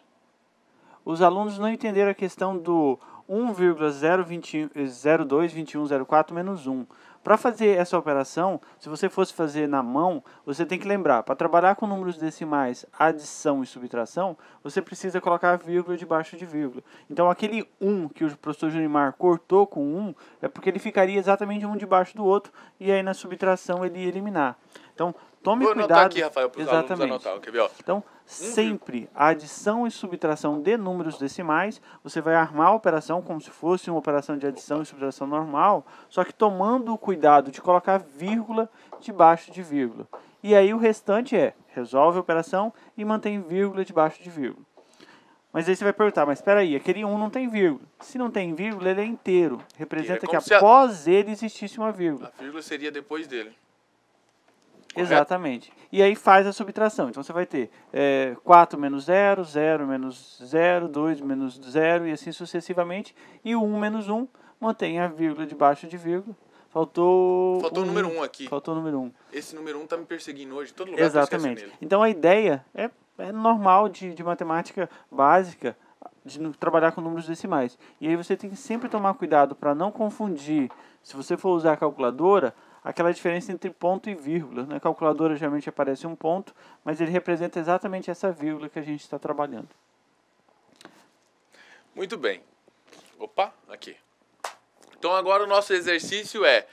Os alunos não entenderam a questão do 1,022104 menos 1. Para fazer essa operação, se você fosse fazer na mão, você tem que lembrar, para trabalhar com números decimais, adição e subtração, você precisa colocar vírgula debaixo de vírgula. Então, aquele 1 que o professor Junimar cortou com 1, é porque ele ficaria exatamente um debaixo do outro, e aí na subtração ele ia eliminar. Então, tome cuidado. Vou anotar aqui, Rafael, para os alunos anotar. Quer ver, ó? Então, sempre a adição e subtração de números decimais, você vai armar a operação como se fosse uma operação de adição e subtração normal, só que tomando o cuidado de colocar vírgula debaixo de vírgula. E aí o restante resolve a operação e mantém vírgula debaixo de vírgula. Mas aí você vai perguntar, mas espera aí, aquele 1 não tem vírgula. Se não tem vírgula, ele é inteiro. Representa que após ele existisse uma vírgula. A vírgula seria depois dele. Exatamente. E aí faz a subtração. Então você vai ter 4 menos 0, 0 menos 0, 2 menos 0 e assim sucessivamente. E o 1 menos 1 mantém a vírgula debaixo de vírgula. Faltou o número 1 aqui. Faltou o número 1. Esse número 1 está me perseguindo hoje. Todo lugar Exatamente. Nele. Então a ideia é normal de matemática básica, de trabalhar com números decimais. E aí você tem que sempre tomar cuidado para não confundir. Se você for usar a calculadora, aquela diferença entre ponto e vírgula. Na calculadora geralmente aparece um ponto, mas ele representa exatamente essa vírgula que a gente está trabalhando. Muito bem. Opa, aqui. Então agora o nosso exercício é...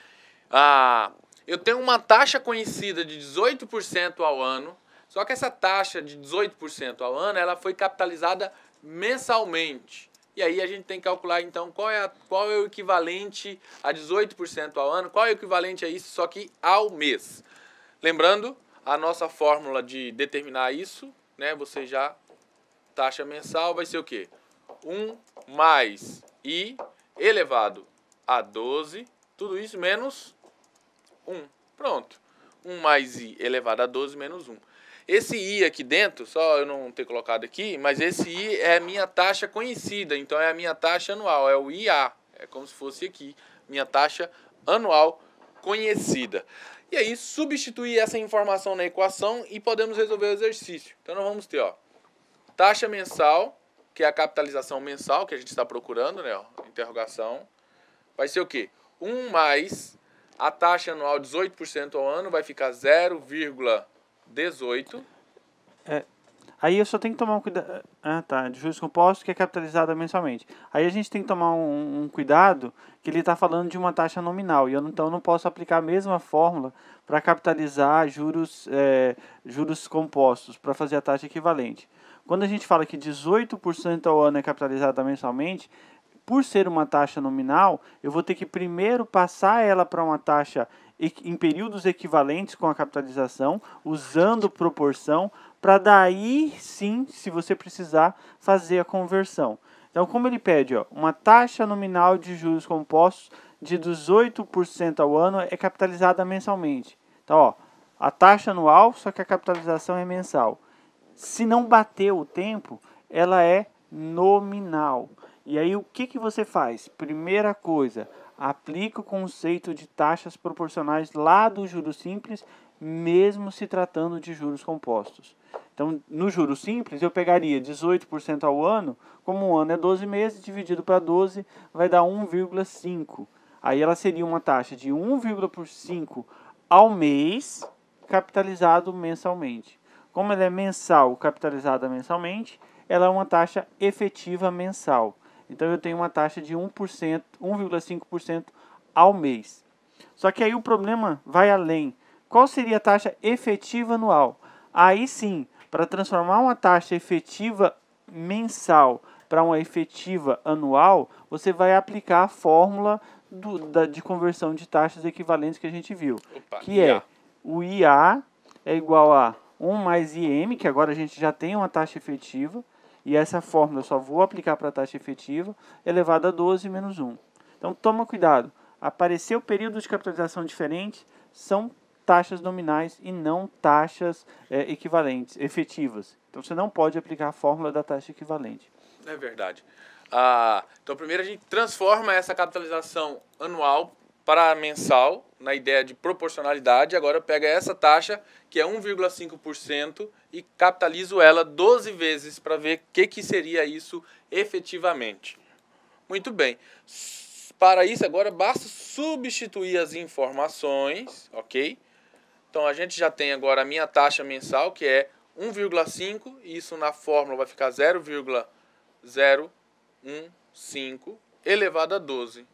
eu tenho uma taxa conhecida de 18% ao ano, só que essa taxa de 18% ao ano ela foi capitalizada mensalmente. E aí a gente tem que calcular, então, qual é o equivalente a 18% ao ano, qual é o equivalente a isso, só que ao mês. Lembrando, a nossa fórmula de determinar isso, né, você já, taxa mensal vai ser o quê? 1 mais I elevado a 12, tudo isso menos 1. Pronto. 1 mais I elevado a 12 menos 1. Esse I aqui dentro, só eu não ter colocado aqui, mas esse I é a minha taxa conhecida, então é a minha taxa anual, é o IA. É como se fosse aqui, minha taxa anual conhecida. E aí, substituir essa informação na equação e podemos resolver o exercício. Então, nós vamos ter, ó, taxa mensal, que é a capitalização mensal que a gente está procurando, né, ó, interrogação. Vai ser o quê? 1 mais a taxa anual 18% ao ano, vai ficar 0,18. Aí eu só tenho que tomar um cuidado... de juros compostos que é capitalizada mensalmente. Aí a gente tem que tomar um cuidado que ele está falando de uma taxa nominal. E então eu não posso aplicar a mesma fórmula para capitalizar juros compostos, para fazer a taxa equivalente. Quando a gente fala que 18% ao ano é capitalizada mensalmente, por ser uma taxa nominal, eu vou ter que primeiro passar ela para uma taxa em períodos equivalentes com a capitalização, usando proporção, para daí sim, se você precisar, fazer a conversão. Então, como ele pede, ó, uma taxa nominal de juros compostos de 18% ao ano é capitalizada mensalmente. Então, ó, a taxa anual, só que a capitalização é mensal. Se não bater o tempo, ela é nominal. E aí, o que você faz? Primeira coisa, aplica o conceito de taxas proporcionais lá do juros simples, mesmo se tratando de juros compostos. Então, no juro simples, eu pegaria 18% ao ano, como um ano é 12 meses, dividido para 12, vai dar 1,5. Aí ela seria uma taxa de 1,5 ao mês, capitalizado mensalmente. Como ela é mensal, capitalizada mensalmente, ela é uma taxa efetiva mensal. Então, eu tenho uma taxa de 1%, 1,5% ao mês. Só que aí o problema vai além. Qual seria a taxa efetiva anual? Aí sim, para transformar uma taxa efetiva mensal para uma efetiva anual, você vai aplicar a fórmula de conversão de taxas equivalentes que a gente viu. Que é o IA é igual a 1 mais IM, que agora a gente já tem uma taxa efetiva, e essa fórmula eu só vou aplicar para a taxa efetiva, elevado a 12 menos 1. Então toma cuidado, apareceu períodos de capitalização diferentes, são taxas nominais e não taxas equivalentes, efetivas. Então você não pode aplicar a fórmula da taxa equivalente. É verdade. Então primeiro a gente transforma essa capitalização anual para mensal, na ideia de proporcionalidade. Agora pega essa taxa, que é 1,5%, e capitalizo ela 12 vezes para ver o que seria isso efetivamente. Muito bem. Para isso, agora basta substituir as informações, ok? Então, a gente já tem agora a minha taxa mensal, que é 1,5, e isso na fórmula vai ficar 0,015 elevado a 12.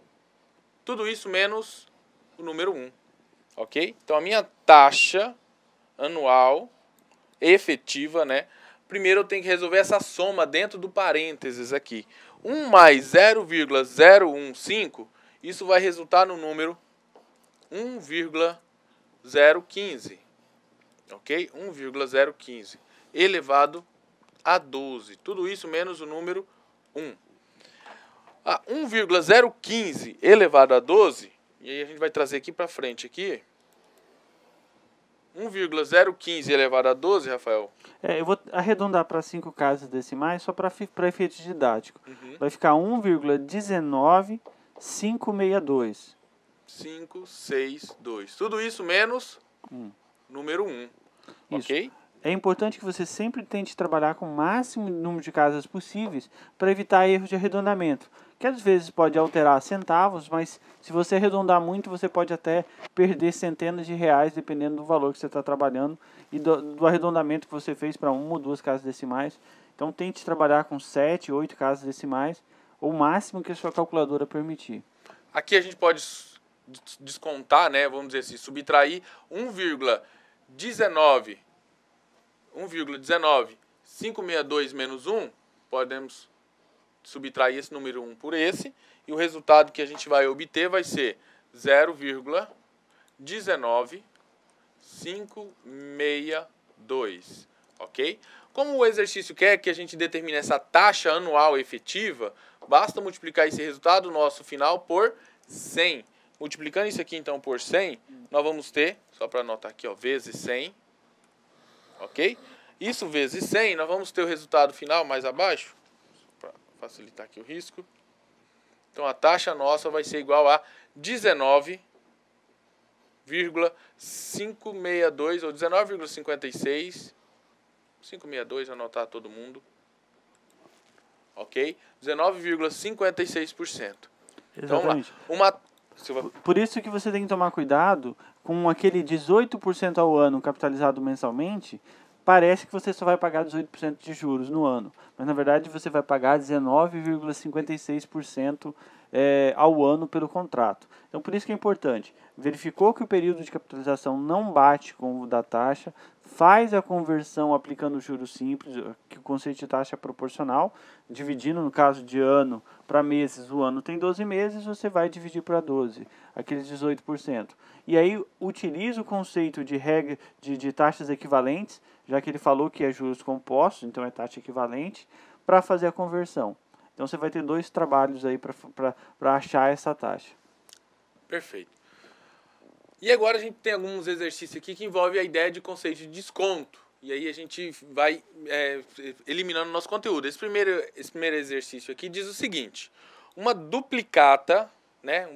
Tudo isso menos o número 1, ok? Então, a minha taxa anual efetiva, né? Primeiro eu tenho que resolver essa soma dentro do parênteses aqui. 1 mais 0,015, isso vai resultar no número 1,015, ok? 1,015 elevado a 12. Tudo isso menos o número 1. 1,015 elevado a 12, e aí a gente vai trazer aqui para frente aqui. 1,015 elevado a 12, Rafael? Eu vou arredondar para 5 casas decimais, só para efeitos didáticos. Vai ficar 1,19562. 562. Tudo isso menos número 1. Ok? É importante que você sempre tente trabalhar com o máximo número de casas possíveis para evitar erros de arredondamento, que às vezes pode alterar centavos, mas se você arredondar muito, você pode até perder centenas de reais, dependendo do valor que você está trabalhando e do arredondamento que você fez para 1 ou 2 casas decimais. Então tente trabalhar com 7, 8 casas decimais, ou o máximo que a sua calculadora permitir. Aqui a gente pode descontar, né, vamos dizer assim, subtrair 1,19562 menos 1, podemos subtrair esse número 1 por esse, e o resultado que a gente vai obter vai ser 0,19562, ok? Como o exercício quer que a gente determine essa taxa anual efetiva, basta multiplicar esse resultado nosso final por 100. Multiplicando isso aqui então por 100, nós vamos ter, só para anotar aqui, ó, vezes 100, ok? Isso vezes 100, nós vamos ter o resultado final mais abaixo, para facilitar aqui o risco. Então a taxa nossa vai ser igual a 19,562 ou 19,56, 562, anotar todo mundo, ok? 19,56%. Exatamente. Então, Por isso que você tem que tomar cuidado com aquele 18% ao ano capitalizado mensalmente. Parece que você só vai pagar 18% de juros no ano, mas na verdade você vai pagar 19,56% ao ano pelo contrato. Então por isso que é importante, verificou que o período de capitalização não bate com o da taxa, faz a conversão aplicando o juros simples, que o conceito de taxa é proporcional, dividindo no caso de ano para meses, o ano tem 12 meses, você vai dividir para 12, aqueles 18%. E aí utiliza o conceito de regra de taxas equivalentes, já que ele falou que é juros compostos, então é taxa equivalente, para fazer a conversão. Então você vai ter 2 trabalhos aí para achar essa taxa. Perfeito. E agora a gente tem alguns exercícios aqui que envolvem a ideia de conceito de desconto. E aí a gente vai eliminando o nosso conteúdo. Esse primeiro exercício aqui diz o seguinte: uma duplicata, né,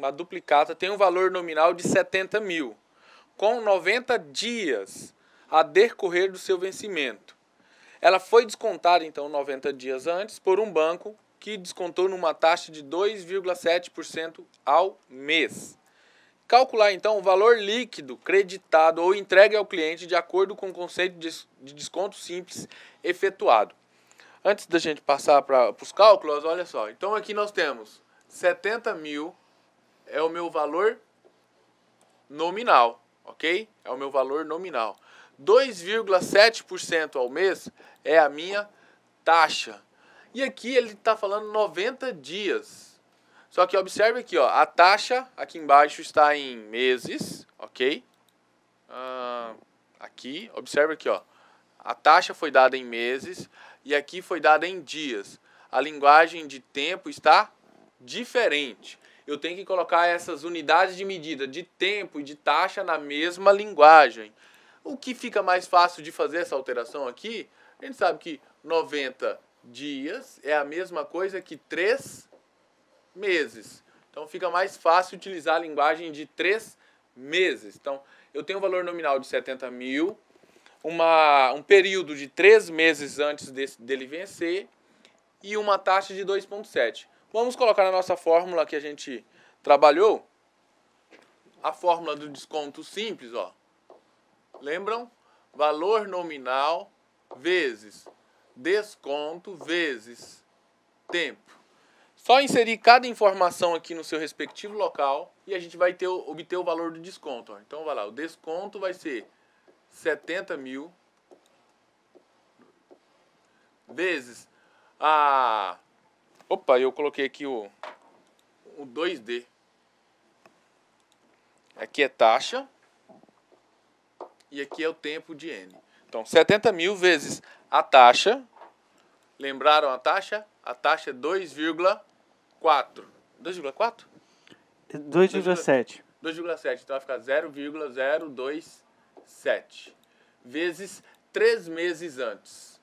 tem um valor nominal de 70 mil, com 90 dias a decorrer do seu vencimento. ela foi descontada, então, 90 dias antes, por um banco que descontou numa taxa de 2,7% ao mês. Calcular, então, o valor líquido creditado ou entregue ao cliente de acordo com o conceito de desconto simples efetuado. Antes da gente passar para os cálculos, olha só. Então, aqui nós temos 70 mil é o meu valor nominal, ok? É o meu valor nominal. 2,7% ao mês é a minha taxa. E aqui ele está falando 90 dias. Só que observe aqui, ó, a taxa aqui embaixo está em meses, ok? Aqui, observe aqui, ó. A taxa foi dada em meses e aqui foi dada em dias. A linguagem de tempo está diferente. Eu tenho que colocar essas unidades de medida de tempo e de taxa na mesma linguagem. O que fica mais fácil de fazer essa alteração aqui, a gente sabe que 90 dias é a mesma coisa que 3 meses. Então fica mais fácil utilizar a linguagem de 3 meses. Então eu tenho um valor nominal de 70 mil, um período de 3 meses antes dele vencer e uma taxa de 2,7. Vamos colocar na nossa fórmula que a gente trabalhou, a fórmula do desconto simples, ó. Lembram? Valor nominal vezes desconto vezes tempo. Só inserir cada informação aqui no seu respectivo local e a gente vai obter o valor do desconto. Ó. Então, vai lá, o desconto vai ser 70 mil vezes a... Opa, eu coloquei aqui o 2D. Aqui é taxa e aqui é o tempo de N. Então, 70 mil vezes a taxa. Lembraram a taxa? A taxa é 2,4. 2,4? 2,7. 2,7. Então vai ficar 0,027 vezes 3 meses antes.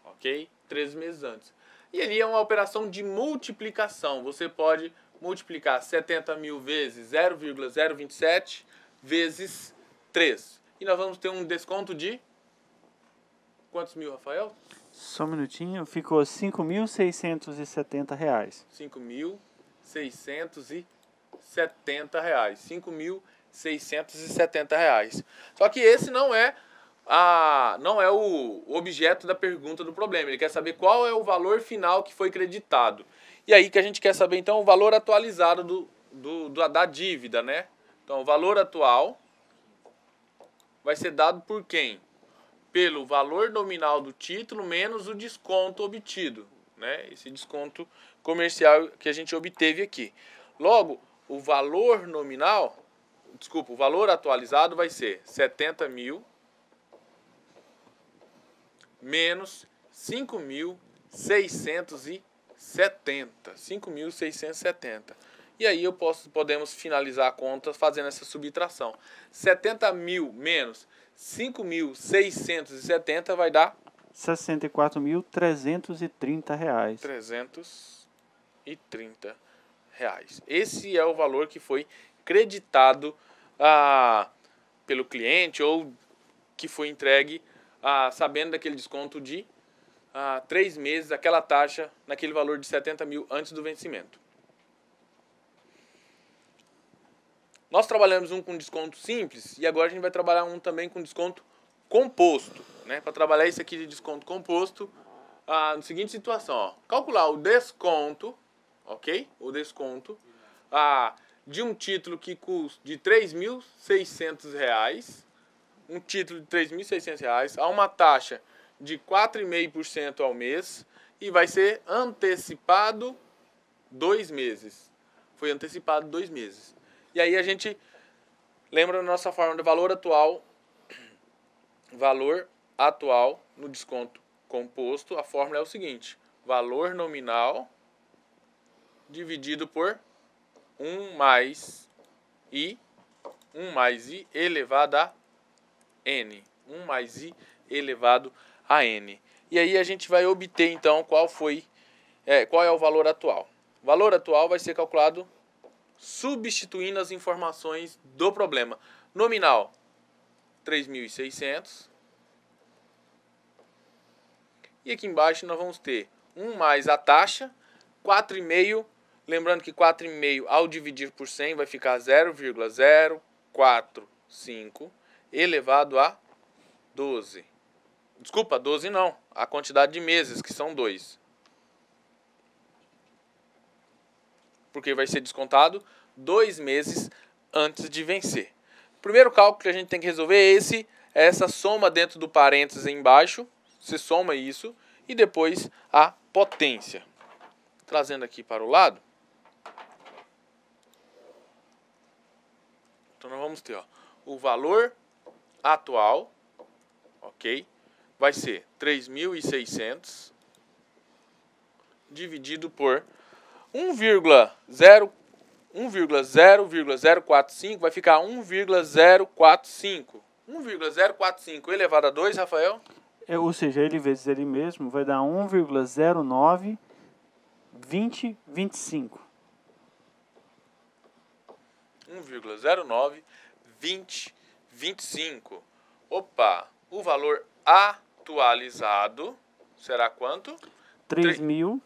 Ok? 3 meses antes. E ali é uma operação de multiplicação. Você pode multiplicar 70 mil vezes 0,027 vezes 3. E nós vamos ter um desconto de... Quantos mil, Rafael? Só um minutinho, ficou R$ 5.670. R$ 5.670. R$ 5.670. Só que esse não é o objeto da pergunta do problema. Ele quer saber qual é o valor final que foi creditado. E aí que a gente quer saber, então, o valor atualizado da dívida, né? Então, o valor atual vai ser dado por quem? Pelo valor nominal do título menos o desconto obtido, né? Esse desconto comercial que a gente obteve aqui. Logo, o valor nominal, o valor atualizado vai ser 70 mil menos 5.670. 5.670. E aí podemos finalizar a conta fazendo essa subtração. 70 mil menos 5.670 vai dar R$ 64.330. R$ 330. Esse é o valor que foi creditado pelo cliente ou que foi entregue sabendo daquele desconto de 3 meses, aquela taxa naquele valor de 70 mil antes do vencimento. Nós trabalhamos um com desconto simples e agora a gente vai trabalhar um também com desconto composto, né? Para trabalhar esse aqui de desconto composto, na seguinte situação, ó, calcular o desconto, ok? O desconto de um título que custa de R$ 3.600, um título de R$ 3.600 a uma taxa de 4,5% ao mês e vai ser antecipado 2 meses. Foi antecipado 2 meses. E aí a gente lembra da nossa fórmula de valor atual no desconto composto. A fórmula é o seguinte: valor nominal dividido por 1 mais I elevado a N. 1 mais I elevado a N. E aí a gente vai obter então qual é o valor atual. O valor atual vai ser calculado substituindo as informações do problema. Nominal, 3.600. E aqui embaixo nós vamos ter 1 mais a taxa, 4,5. Lembrando que 4,5 ao dividir por 100 vai ficar 0,045 elevado a 12. Desculpa, 12 não. A quantidade de meses, que são 2. Porque vai ser descontado 2 meses antes de vencer. O primeiro cálculo que a gente tem que resolver é essa soma dentro do parênteses embaixo. Você soma isso e depois a potência. Trazendo aqui para o lado. Então nós vamos ter o valor atual, ok? Vai ser 3.600 dividido por 1,045 vai ficar 1,045. 1,045 elevado a 2, Rafael? Ou seja, ele vezes ele mesmo vai dar 1,092025. 1,092025. Opa, o valor atualizado será quanto? 3.000.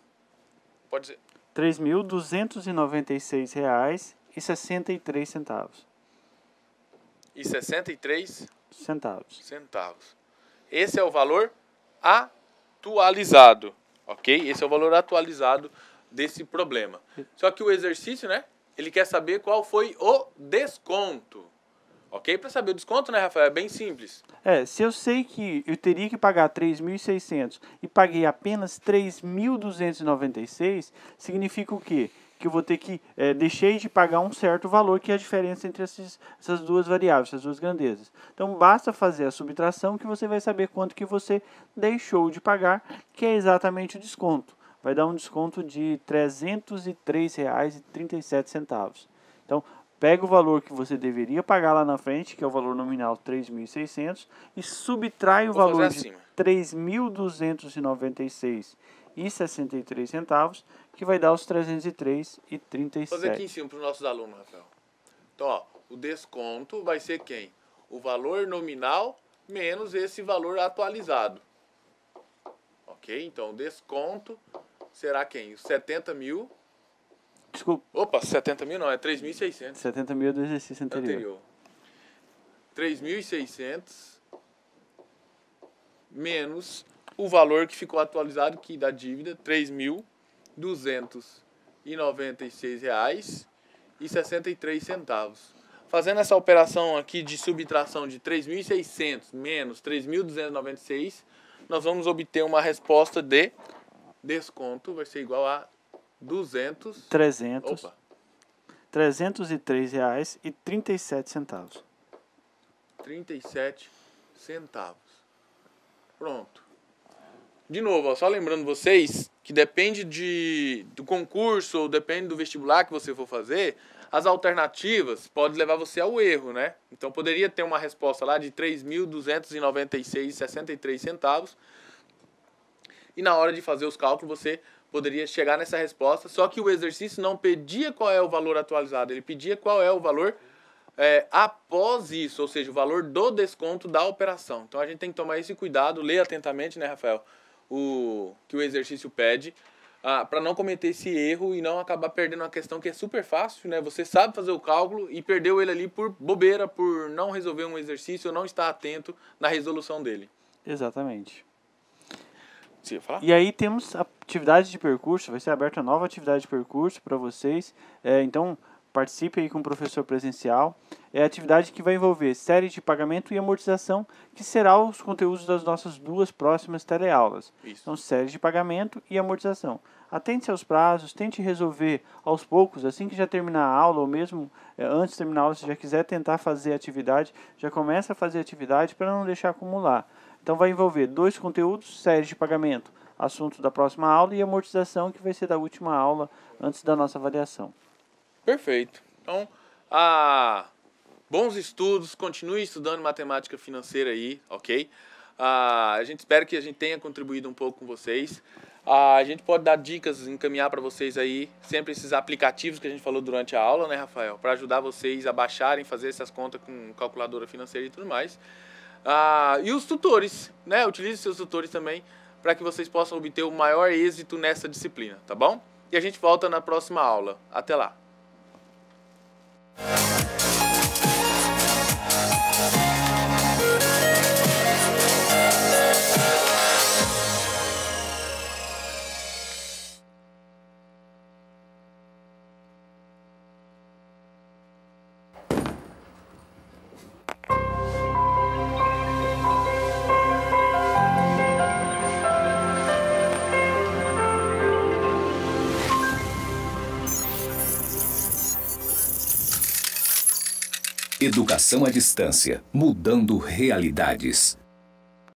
Pode ser. R$ 3.296,63. E 63 centavos. Esse é o valor atualizado, ok? Esse é o valor atualizado desse problema. Só que o exercício, né? Ele quer saber qual foi o desconto. Ok? Para saber o desconto, né, Rafael? É bem simples. Se eu sei que eu teria que pagar 3.600 e paguei apenas 3.296, significa o quê? Que eu vou ter que deixei de pagar um certo valor, que é a diferença entre essas duas variáveis, essas duas grandezas. Então, basta fazer a subtração que você vai saber quanto que você deixou de pagar, que é exatamente o desconto. Vai dar um desconto de R$ 303,37. Então, pega o valor que você deveria pagar lá na frente, que é o valor nominal 3.600, e subtrai o valor de 3.296,63, que vai dar os 303,37. Vou fazer aqui em cima para os nossos alunos, Rafael. Então, o desconto vai ser quem? O valor nominal menos esse valor atualizado. Ok? Então, o desconto será quem? Os 70 mil... Desculpa. Opa, 70 mil não, é 3.600. 70 mil do exercício anterior. 3.600 menos o valor que ficou atualizado, que da dívida, R$ 3.296,63. Fazendo essa operação aqui de subtração de 3.600 menos 3.296, nós vamos obter uma resposta de desconto, vai ser igual a 303,37. 37 centavos. Pronto. De novo, só lembrando vocês que depende do concurso ou depende do vestibular que você for fazer, as alternativas podem levar você ao erro, né? Então poderia ter uma resposta lá de 3.296,63 e na hora de fazer os cálculos você poderia chegar nessa resposta, só que o exercício não pedia qual é o valor atualizado, ele pedia qual é o valor após isso, ou seja, o valor do desconto da operação. Então a gente tem que tomar esse cuidado, ler atentamente, né, Rafael, o que o exercício pede, para não cometer esse erro e não acabar perdendo uma questão que é super fácil, né? Você sabe fazer o cálculo e perdeu ele ali por bobeira, por não resolver um exercício ou não estar atento na resolução dele. Exatamente. Você ia falar? E aí temos a atividade de percurso, vai ser aberta uma nova atividade de percurso para vocês. Então, participe aí com o professor presencial. É a atividade que vai envolver série de pagamento e amortização, que será os conteúdos das nossas duas próximas teleaulas. Isso. Então, série de pagamento e amortização. Atente aos prazos, tente resolver aos poucos, assim que já terminar a aula, ou mesmo antes de terminar a aula, se já quiser tentar fazer a atividade, já começa a fazer a atividade para não deixar acumular. Então, vai envolver dois conteúdos, série de pagamento, assunto da próxima aula, e amortização, que vai ser da última aula, antes da nossa avaliação. Perfeito. Então, bons estudos, continue estudando matemática financeira aí, ok? A gente espera que a gente tenha contribuído um pouco com vocês. A gente pode dar dicas, encaminhar para vocês aí sempre esses aplicativos que a gente falou durante a aula, né, Rafael? Para ajudar vocês a baixarem, fazer essas contas com calculadora financeira e tudo mais. E os tutores, né? Utilize seus tutores também para que vocês possam obter o maior êxito nessa disciplina, tá bom? E a gente volta na próxima aula. Até lá! Educação à distância, mudando realidades.